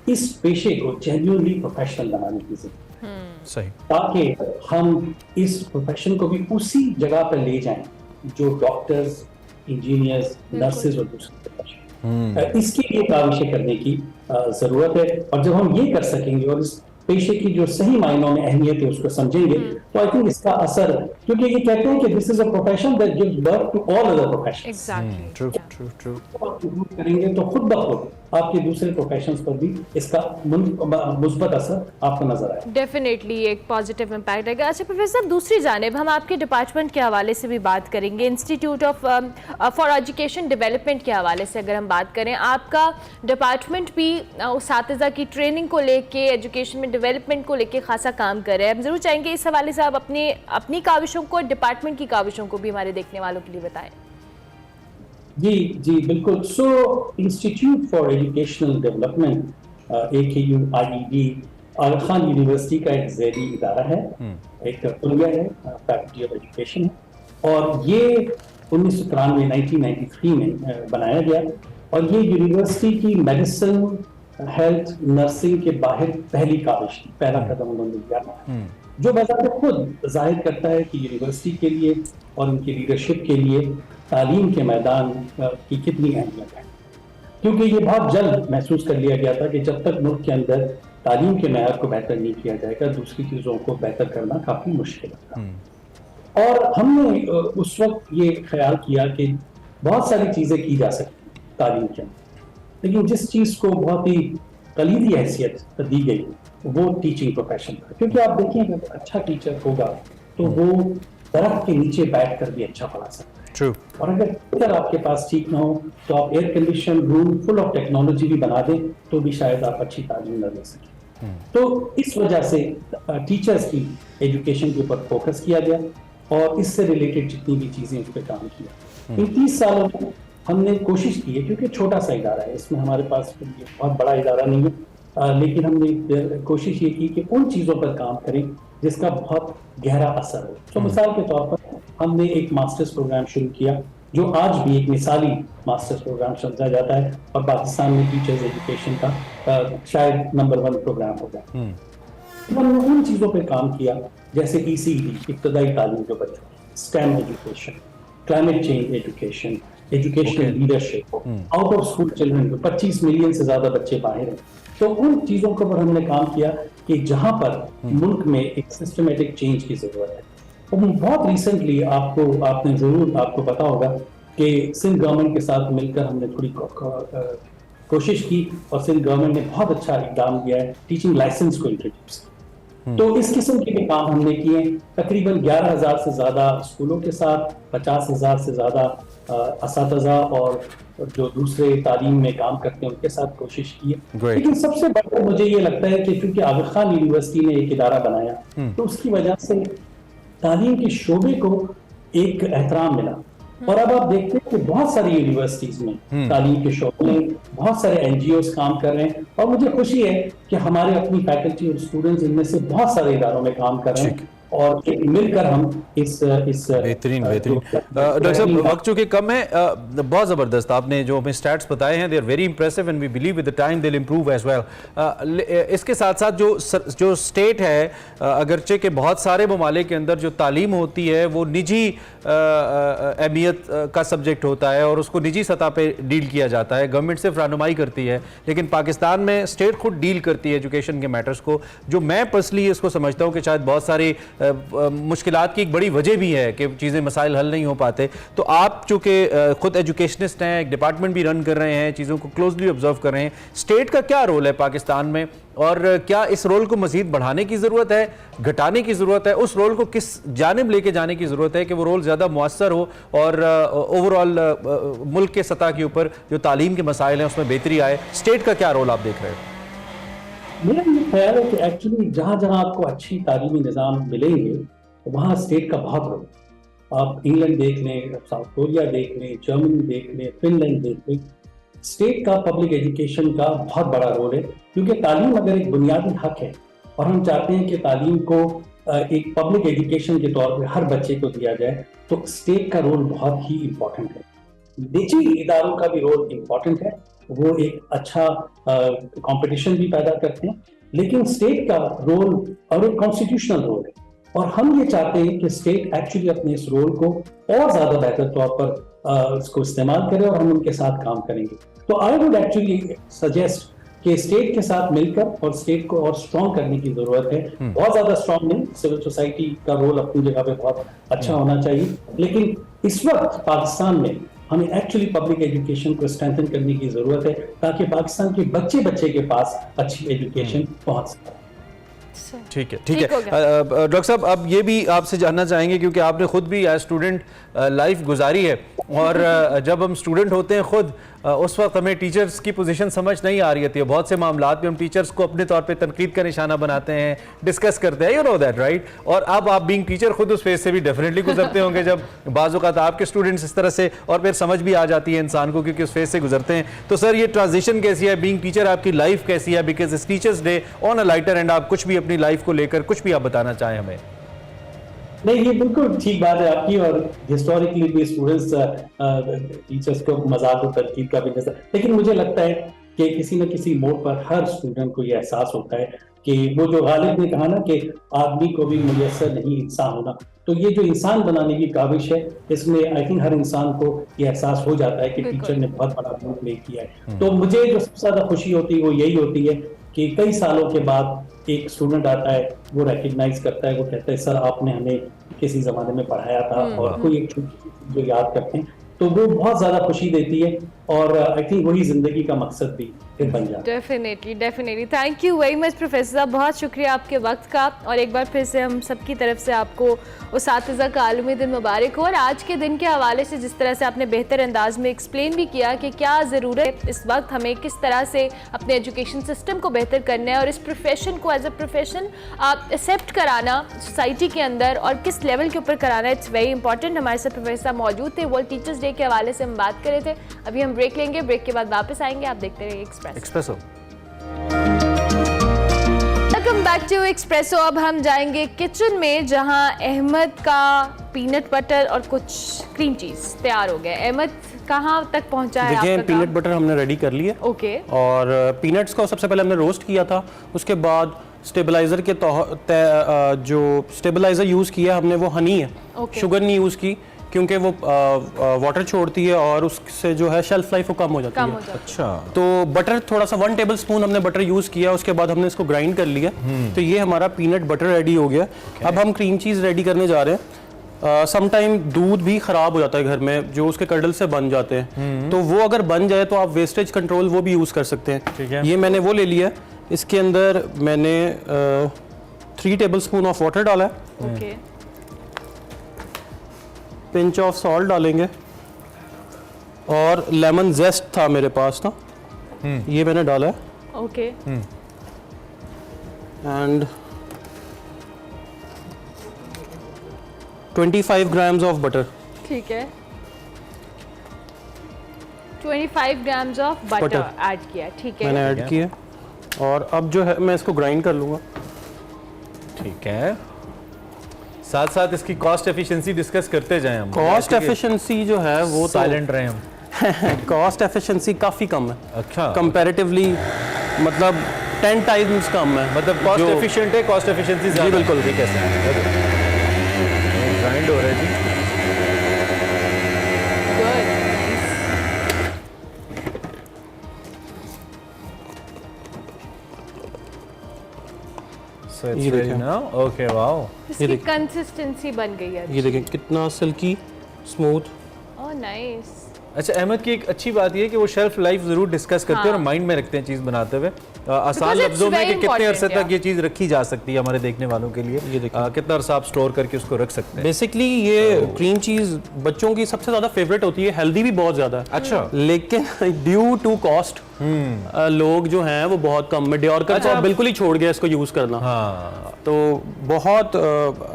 इस पेशे को जेन्युइनली प्रोफेशनल बनाने की जरूरत है, सही, ताकि हम इस प्रोफेशन को भी उसी जगह पर ले जाएं जो डॉक्टर्स, इंजीनियर्स, नर्सेज और दूसरे प्रोफेशन, इसके लिए काविशें करने की जरूरत है। और जब हम ये कर सकेंगे और इस पेशे की जो सही मायनों में अहमियत है उसको समझेंगे तो आई थिंक इसका असर, क्योंकि ये कहते हैं कि this is a profession that gives birth to all other professions. Exactly, true true true. करेंगे तो खुद ब खुद आपके दूसरे प्रोफेशंस पर भी इसका मुस्बत असर आपको नजर आएगा। डेफिनेटली एक पॉजिटिव इम्पैक्ट आएगा। अच्छा प्रोफेसर, दूसरी जानिब हम आपके डिपार्टमेंट के हवाले से भी बात करेंगे। Institute of for education development के हवाले से अगर हम बात करें, आपका डिपार्टमेंट भी उस्तातिज़ा की ट्रेनिंग को लेके, एजुकेशन में डेवलपमेंट को लेके खासा काम कर रहे हैं। हम ज़रूर चाहेंगे इस हवाले से आप अपनी काविशों को, डिपार्टमेंट की काविशों को भी हमारे देखने वालों के लिए बताएं। जी जी बिल्कुल। So institute for educational development AKU IED Aga Khan university का एक ज़ैली इदारा है, एक कुलिया है, फैकल्टी ऑफ एजुकेशन है, और ये 1993 में बनाया गया, और ये यूनिवर्सिटी की मेडिसिन, हेल्थ, नर्सिंग के बाहर पहली काविश थी, पहला कदम उन्होंने लिया, जो बाज़ात खुद जाहिर करता है कि यूनिवर्सिटी के लिए और उनकी लीडरशिप के लिए तालीम के मैदान की कितनी अहमियत है। क्योंकि ये बहुत जल्द महसूस कर लिया गया था कि जब तक मुल्क के अंदर तालीम के मैयार को बेहतर नहीं किया जाएगा, दूसरी चीज़ों को बेहतर करना काफ़ी मुश्किल था। और हमने उस वक्त ये ख्याल किया कि बहुत सारी चीज़ें की जा सकती हैं तालीम के अंदर, लेकिन जिस चीज़ को बहुत ही कलीदी हैसियत दी गई वो टीचिंग प्रोफेशन था। क्योंकि आप देखिए अगर अच्छा टीचर होगा तो वो दरख्त के नीचे बैठ कर भी अच्छा पढ़ा सकता है। True. और अगर टीचर आपके पास ठीक ना हो तो आप air condition room full of technology भी बना दें तो भी शायद आप अच्छी तालीम न दे सकें। तो इस वजह से टीचर्स की एजुकेशन के ऊपर फोकस किया गया और इससे रिलेटेड जितनी भी चीज़ें उस पर काम किया। इन 30 सालों में हमने कोशिश की है, क्योंकि छोटा सा इदारा है, इसमें हमारे पास बहुत बड़ा इदारा नहीं है, लेकिन हमने कोशिश ये की कि उन चीज़ों पर काम करें जिसका बहुत गहरा असर हो। तो मिसाल के तौर पर हमने एक मास्टर्स प्रोग्राम शुरू किया जो आज भी एक मिसाली मास्टर्स प्रोग्राम समझा जाता है और पाकिस्तान में टीचर्स एजुकेशन का शायद नंबर 1 प्रोग्राम होगा। हमने उन चीज़ों पर काम किया जैसे ECD, इब्तदाई तालीम जो बच्चों, stem education, climate change education, educational leadership, out of school children, 25 million से ज़्यादा बच्चे बाहर हैं। तो उन चीज़ों के ऊपर हमने काम किया कि जहाँ पर मुल्क में एक सिस्टमेटिक चेंज की ज़रूरत है। और बहुत रिसेंटली आपको पता होगा कि सिंध गवर्नमेंट के साथ मिलकर हमने थोड़ी कोशिश की और सिंध गवर्नमेंट ने बहुत अच्छा इक़दाम किया है टीचिंग लाइसेंस को इंट्रोड्यूस। तो इस किस्म के काम हमने किए, तकरीबन 11,000 से ज़्यादा स्कूलों के साथ, 50,000 से ज़्यादा असातिज़ा और जो दूसरे तालीम में काम करते हैं उनके साथ कोशिश की है। लेकिन सबसे बड़ा मुझे ये लगता है कि क्योंकि आगा खान यूनिवर्सिटी ने एक इदारा बनाया तो उसकी वजह से तालीम के शोबे को एक एहतराम मिला। और अब आप देखते हैं कि बहुत सारी यूनिवर्सिटीज में तालीम के शोबे में बहुत सारे NGOs काम कर रहे हैं और मुझे खुशी है कि हमारे अपनी फैकल्टी और स्टूडेंट्स इनमें से बहुत सारे इदारों में काम कर रहे हैं और मिलकर हम इस बेहतरीन डॉक्टर साहब, वक्त चूंकि कम है, बहुत ज़बरदस्त आपने जो हमें स्टैट्स बताए हैं, they are very impressive and we believe with the time they will improve as well. इसके साथ साथ जो स्टेट है, अगरचे के बहुत सारे ममालिक के अंदर जो तालीम होती है वो निजी अहमियत का सब्जेक्ट होता है और उसको निजी सतह पे डील किया जाता है, गवर्नमेंट सिर्फ रहनुमाई करती है, लेकिन पाकिस्तान में स्टेट खुद डील करती है एजुकेशन के मैटर्स को, जो मैं पर्सनली इसको समझता हूँ कि शायद बहुत सारी मुश्किलात की एक बड़ी वजह भी है कि चीज़ें मसाइल हल नहीं हो पाते। तो आप चूँकि खुद एजुकेशनिस्ट हैं, एक डिपार्टमेंट भी रन कर रहे हैं, चीज़ों को क्लोजली ऑब्जर्व कर रहे हैं, स्टेट का क्या रोल है पाकिस्तान में और क्या इस रोल को मज़ीद बढ़ाने की ज़रूरत है, घटाने की ज़रूरत है, उस रोल को किस जानिब लेके जाने की ज़रूरत है कि वो रोल ज़्यादा मुअस्सर हो और ओवरऑल मुल्क के सतह के ऊपर जो तालीम के मसाइल हैं उसमें बेहतरी आए? स्टेट का क्या रोल आप देख रहे हैं? मेरा ये ख्याल है कि एक्चुअली जहाँ जहाँ आपको अच्छी तालीमी निज़ाम मिलेंगे वहाँ स्टेट का बहुत रोल। आप इंग्लैंड देख लें, साउथ कोरिया देख लें, जर्मनी देख लें, फिनलैंड देख लें, स्टेट का पब्लिक एजुकेशन का बहुत बड़ा रोल है, क्योंकि तालीम अगर एक बुनियादी हक है और हम चाहते हैं कि तालीम को एक पब्लिक एजुकेशन के तौर पर हर बच्चे को दिया जाए, तो स्टेट का रोल बहुत ही इम्पोर्टेंट है। निजी इदारों का भी रोल इम्पोर्टेंट है, वो एक अच्छा कंपटीशन भी पैदा करते हैं, लेकिन स्टेट का रोल और एक कॉन्स्टिट्यूशनल रोल है और हम ये चाहते हैं कि स्टेट एक्चुअली अपने इस रोल को और ज़्यादा बेहतर तौर पर इसको इस्तेमाल करे और हम उनके साथ काम करेंगे। तो आई वुड एक्चुअली सजेस्ट कि स्टेट के साथ मिलकर और स्टेट को और स्ट्रॉन्ग करने की ज़रूरत है। बहुत ज़्यादा स्ट्रॉन्ग नहीं, सिविल सोसाइटी का रोल अपनी जगह पे बहुत अच्छा होना चाहिए, लेकिन इस वक्त पाकिस्तान में हमें एक्चुअली पब्लिक एजुकेशन को स्ट्रेंथन करने की ज़रूरत है ताकि पाकिस्तान के बच्चे के पास अच्छी एजुकेशन पहुंच सके। ठीक है, ठीक है। डॉक्टर साहब, अब ये भी आपसे जानना चाहेंगे, क्योंकि आपने खुद भी एज स्टूडेंट लाइफ गुजारी है, और जब हम स्टूडेंट होते हैं खुद, उस वक्त हमें टीचर्स की पोजीशन समझ नहीं आ रही होती है। बहुत से मामलात में हम टीचर्स को अपने तौर पे तनकीद का निशाना बनाते हैं, डिस्कस करते हैं, यू नो दैट राइट। और अब आप बीइंग टीचर खुद उस फेज से भी डेफिनेटली गुजरते होंगे, जब बाज़ औक़ात आपके स्टूडेंट्स इस तरह से, और फिर समझ भी आ जाती है इंसान को, क्योंकि उस फेज से गुजरते हैं। तो सर, ये ट्रांजिशन कैसी है बीइंग टीचर, आपकी लाइफ कैसी है? बिकॉज इस teachers day on a lighter and, आप कुछ भी अपनी लाइफ को लेकर कुछ भी आप बताना चाहें हमें। नहीं, ये बिल्कुल ठीक बात है आपकी, और हिस्टोरिकली भी स्टूडेंट्स टीचर्स को मजाक और तनकीद का भी नजर, लेकिन मुझे लगता है कि किसी न किसी मोड़ पर हर स्टूडेंट को ये एहसास होता है कि वो जो गालिब ने कहा ना कि आदमी को भी मुयस्सर नहीं इंसान होना, तो ये जो इंसान बनाने की काविश है, इसमें आई थिंक हर इंसान को ये एहसास हो जाता है कि टीचर ने बहुत बड़ा रोल प्ले किया है। तो मुझे जो सबसे ज्यादा खुशी होती है वो यही होती है कि कई सालों के बाद एक स्टूडेंट आता है, वो रिकग्नाइज करता है, वो कहता है सर आपने हमें किसी जमाने में पढ़ाया था, और कोई एक छोटी सी चीज जो याद करते हैं, तो वो बहुत ज्यादा खुशी देती है, और आई थिंक वही जिंदगी का मकसद भी फिर बन जाता है। Definitely, definitely. Thank you very much professor साहब, बहुत शुक्रिया आपके वक्त का, और एक बार फिर से हम सबकी तरफ से आपको उस्तातिज़ा का आलमी दिन मुबारक हो। और आज के दिन के हवाले से जिस तरह से आपने बेहतर अंदाज में एक्सप्लेन भी किया कि क्या ज़रूरत है इस वक्त, हमें किस तरह से अपने एजुकेशन सिस्टम को बेहतर करना है, और इस प्रोफेशन को एज अ प्रोफेशन आप एक्सेप्ट कराना सोसाइटी के अंदर, और किस लेवल के ऊपर कराना, इट्स वेरी इंपॉर्टेंट। हमारे साथ प्रोफेसर साहब मौजूद थे, वर्ल्ड टीचर्स डे के हवाले से हम बात कर रहे थे। अभी हम ब्रेक लेंगे, ब्रेक के बाद वापस आएंगे। आप देखते रहिए Expresso. Welcome back to Expresso. अब हम जाएंगे किचन में, जहां अहमद का पीनट बटर और कुछ क्रीम चीज तैयार हो गया। अहमद, कहां तक पहुंचा है? देखिए, पीनट बटर हमने रेडी कर लिया। ओके। और पीनट्स को सबसे पहले हमने रोस्ट किया था, उसके बाद स्टेबलाइजर के जो स्टेबलाइजर यूज किया हमने वो हनी है, शुगर नहीं यूज की, क्योंकि वो वाटर छोड़ती है और उससे जो है शेल्फ लाइफ वो कम हो जाती है। अच्छा। तो बटर थोड़ा सा 1 टेबलस्पून हमने बटर यूज किया, उसके बाद हमने इसको ग्राइंड कर लिया। तो ये हमारा पीनट बटर रेडी हो गया। अब हम क्रीम चीज रेडी करने जा रहे हैं। समटाइम दूध भी खराब हो जाता है घर में, जो उसके कर्डल से बन जाते हैं, तो वो अगर बन जाए तो आप वेस्टेज कंट्रोल वो भी यूज कर सकते हैं। ठीक है। ये मैंने वो ले लिया। इसके अंदर मैंने 3 टेबलस्पून ऑफ वाटर डाला है। ओके। पिंच ऑफ सॉल्ट डालेंगे, और लेमन जेस्ट था मेरे पास ना, ये मैंने डाला है। Okay. And 25 grams of butter. ठीक है, 25 ग्राम्स ऑफ बटर ऐड किया। ठीक है, मैंने ऐड किया, और अब जो है मैं इसको ग्राइंड कर लूँगा। ठीक है। साथ साथ इसकी कॉस्ट एफिशिएंसी डिस्कस करते जाएं हम। कॉस्ट एफिशिएंसी जो है वो साइलेंट रहे हम। कॉस्ट एफिशिएंसी काफ़ी कम है। अच्छा। कंपैरेटिवली मतलब 10 टाइम्स कम है। मतलब कॉस्ट एफिशिएंट है, कॉस्ट एफिशिएंसी जी बिल्कुल। ठीक है, ग्राइंड हो रहा है जी। ये देखिए ना, ओके, वाओ, इसकी कंसिस्टेंसी बन गई है। ये देखें कितना सिल्की स्मूथ। Oh nice. अच्छा, अहमद की एक अच्छी बात ये है कि वो शेल्फ लाइफ जरूर डिस्कस करते हैं और माइंड में रखते हैं चीज़ बनाते हुए, आसान लफ्जों में, कि कितने अरसे तक ये चीज़ रखी जा सकती है हमारे देखने वालों के लिए, ये कितना अरसा आप स्टोर करके उसको रख सकते हैं। बेसिकली ये क्रीम चीज़ बच्चों की सबसे ज़्यादा फेवरेट होती है, हेल्दी भी बहुत ज़्यादा है। अच्छा। लेकिन ड्यू टू कॉस्ट लोग जो हैं वो बहुत कम में, डियोरकर को बिल्कुल ही छोड़ गया इसको यूज़ करना। हाँ। तो बहुत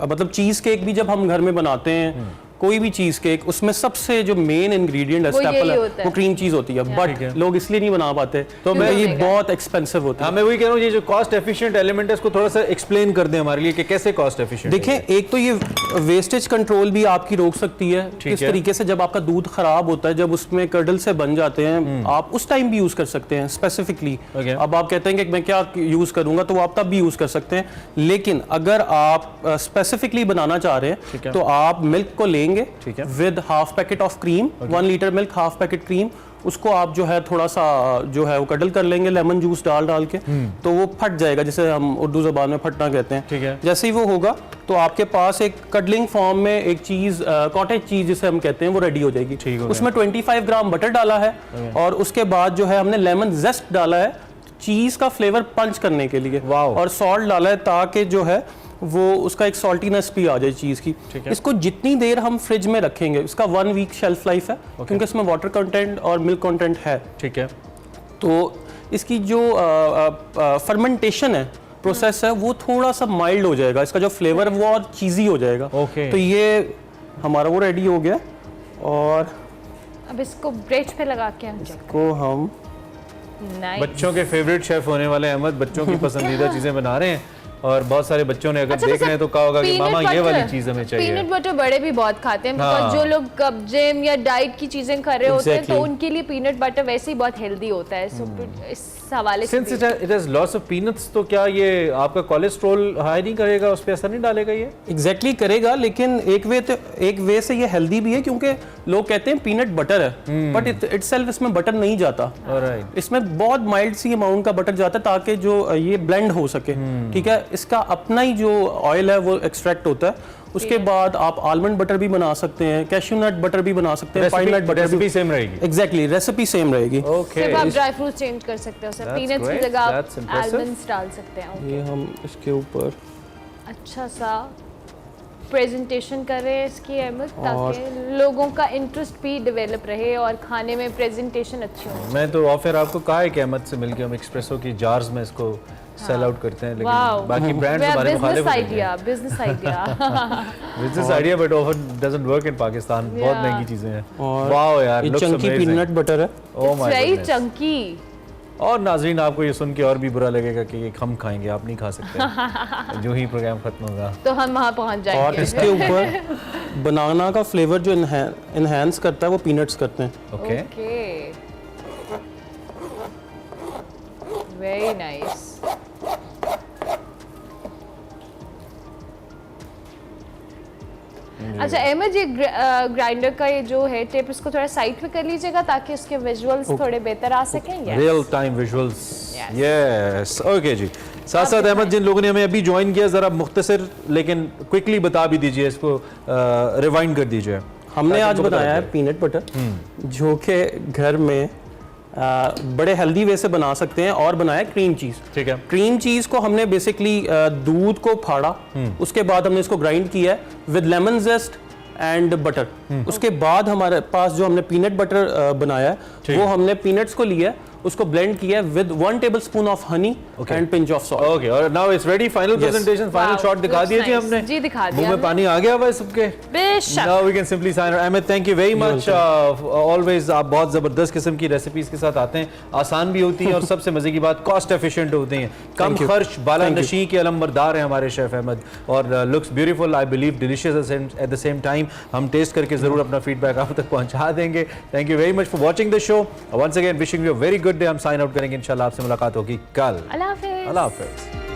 मतलब चीज़ केक भी जब हम घर में बनाते हैं, कोई भी चीज केक, उसमें सबसे जो मेन इंग्रेडिएंट है, स्टेपल है, वो क्रीम चीज होती है, बट लोग इसलिए नहीं बना पाते, तो मैं ये बहुत एक्सपेंसिव होती है। मैं वही कह रहा हूँ, ये जो कॉस्ट एफिशिएंट एलिमेंट है, इसको थोड़ा सा एक्सप्लेन कर दें हमारे लिए कि कैसे कॉस्ट एफिशिएंट। देखिए, एक तो ये वेस्टेज कंट्रोल भी आपकी रोक सकती है। किस तरीके से, जब आपका दूध खराब होता है, जब उसमें कर्डल से बन जाते हैं, आप उस टाइम भी यूज कर सकते हैं स्पेसिफिकली। अब आप कहते हैं कि मैं क्या यूज करूंगा, तो आप तब भी यूज कर सकते हैं। लेकिन अगर आप स्पेसिफिकली बनाना चाह रहे हैं, तो आप मिल्क को लेंगे with half packet of cream, 1 litre milk, half packet cream, उसको आप जो है थोड़ा सा जो है वो कडल कर लेंगे लेमन जूस डाल के, तो वो फट जाएगा, जिसे हम उर्दू ज़बान में फटना कहते हैं। ठीक है। जैसे ही वो होगा तो आपके पास एक कडलिंग फॉर्म में एक चीज़, कॉटेज चीज़ जिसे हम कहते हैं, वो रेडी हो जाएगी। उसमें 25 ग्राम बटर डाला है, और उसके बाद जो है हमने लेमन जेस्ट डाला है चीज़ का फ्लेवर पंच करने के लिए, और सॉल्ट डाला है ताकि जो है वो उसका एक सॉल्टीनेस भी आ जाए चीज़ की। इसको जितनी देर हम फ्रिज में रखेंगे, इसका 1 वीक शेल्फ लाइफ है क्योंकि इसमें वाटर कंटेंट और मिल्क कंटेंट है। ठीक है, तो इसकी जो फर्मेंटेशन है, प्रोसेस है, वो थोड़ा सा माइल्ड हो जाएगा, इसका जो फ्लेवर है वो और चीज़ी हो जाएगा। तो ये हमारा वो रेडी हो गया, और अब इसको ब्रेड पे लगा के हम इसको हम बच्चों के फेवरेट शेफ होने वाले अहमद बच्चों की पसंदीदा चीजें बना रहे हैं, और बहुत सारे बच्चों ने अगर देख रहे हैं तो कहा होगा कि मामा ये वाली चीज हमें चाहिए। पीनट बटर बड़े भी बहुत खाते हैं, बिकॉज़ जो लोग जिम या डाइट की चीजें कर रहे होते हैं तो उनके लिए पीनट बटर वैसे ही बहुत हेल्दी होता है। सो इस हवाले से since it has lots of peanuts, तो क्या ये आपका कोलेस्ट्रॉल हाई नहीं करेगा, उस पर असर नहीं डालेगा? ये एग्जैक्टली करेगा, लेकिन एक वे से ये हेल्दी भी है क्योंकि लोग कहते हैं पीनट बटर है, बट इटसेल्फ इसमें बटर नहीं जाता। इसमें बहुत माइल्ड सी अमाउंट का बटर जाता है ताकि जो ये ब्लेंड हो सके। ठीक है, इसका अपना ही जो ऑयल है वो एक्सट्रैक्ट होता है। उसके बाद आप आलमंड बटर भी बना सकते हैं, कैश्यू नट बटर भी बना सकते हैं, pine nut butter. Recipe same रहेगी। एग्जैक्टली, रेसिपी सेम रहेगी। सिर्फ आप ड्राई फ्रूट चेंज कर सकते हो, सर पीनट्स की जगह आप आलमंड्स डाल सकते हैं। ये हम इसके ऊपर अच्छा सा प्रेजेंटेशन कर रहे हैं इसकी अहमद, ताकि लोगों का इंटरेस्ट भी डेवलप रहे और खाने में प्रेजेंटेशन अच्छी हो। मैं तो ऑफर आपको कहा है कि अहमद से मिलकर हम एक्सप्रेसो की जार्स में इसको सेल आउट करते हैं, लेकिन बाकी ब्रांड्स हमारे मुखालिफ होते हैं। Business idea but often doesn't work in Pakistan. बहुत महंगी चीजें हैं। वाओ यार, ये चंकी पीनट बटर है। Oh my very Chunky. और नाजरीन, आपको ये सुन के और भी बुरा लगेगा कि हम खाएंगे, आप नहीं खा सकते। जो ही प्रोग्राम खत्म होगा तो हम वहाँ पहुँच जाएंगे। और इसके ऊपर बनाना का फ्लेवर जो इनहैंस करता है वो पीनट्स करते हैं। Okay, very nice. अच्छा अहमद, ये ग्राइंडर का ये जो है टिप, इसको थोड़ा साइड पे कर लीजिएगा ताकि उसके विजुअल्स थोड़े बेहतर आ सकें। Real time visuals. Yes, okay जी। साथ साथ अहमद, जिन लोगों ने हमें अभी ज्वाइन किया, जरा मुख्तसर लेकिन क्विकली बता भी दीजिए, इसको रिवाइंड कर दीजिए। हमने आज बनाया है पीनट बटर, जो कि घर में बड़े हेल्दी वे से बना सकते हैं, और बनाया क्रीम चीज़। ठीक है, क्रीम चीज़ को हमने बेसिकली दूध को फाड़ा, उसके बाद हमने इसको ग्राइंड किया विद लेमन जेस्ट एंड बटर। उसके बाद हमारे पास जो हमने पीनट बटर बनाया है वो हमने पीनट्स को लिया, उसको ब्लेंड किया with 1 tablespoon of honey and pinch of salt. Okay, और now it's ready. Final presentation, final shot दिखा दिए जी हमने। जी दिखा दिया। मुंह में पानी आ गया हुआ है सबके। बेशक। Now we can simply sign. Ahmad, thank you very much. Always आप बहुत जबरदस्त किस्म की रेसिपीज के साथ आते हैं, आसान भी होती हैं और सबसे मजे की बात कॉस्ट एफिशिएंट होती हैं, कम खर्च, बाला नशी के अलमबरदार हैं हमारे शेफ अहमद, और looks beautiful, I believe delicious at the same time. हम टेस्ट करके जरूर अपना फीडबैक आप तक पहुंचा देंगे। Thank you very much for watching the show. Once again wishing you a very good day. हम साइन आउट करेंगे, इंशाल्लाह आपसे मुलाकात होगी कल। अल्लाह हाफिज़। अल्लाह हाफिज़।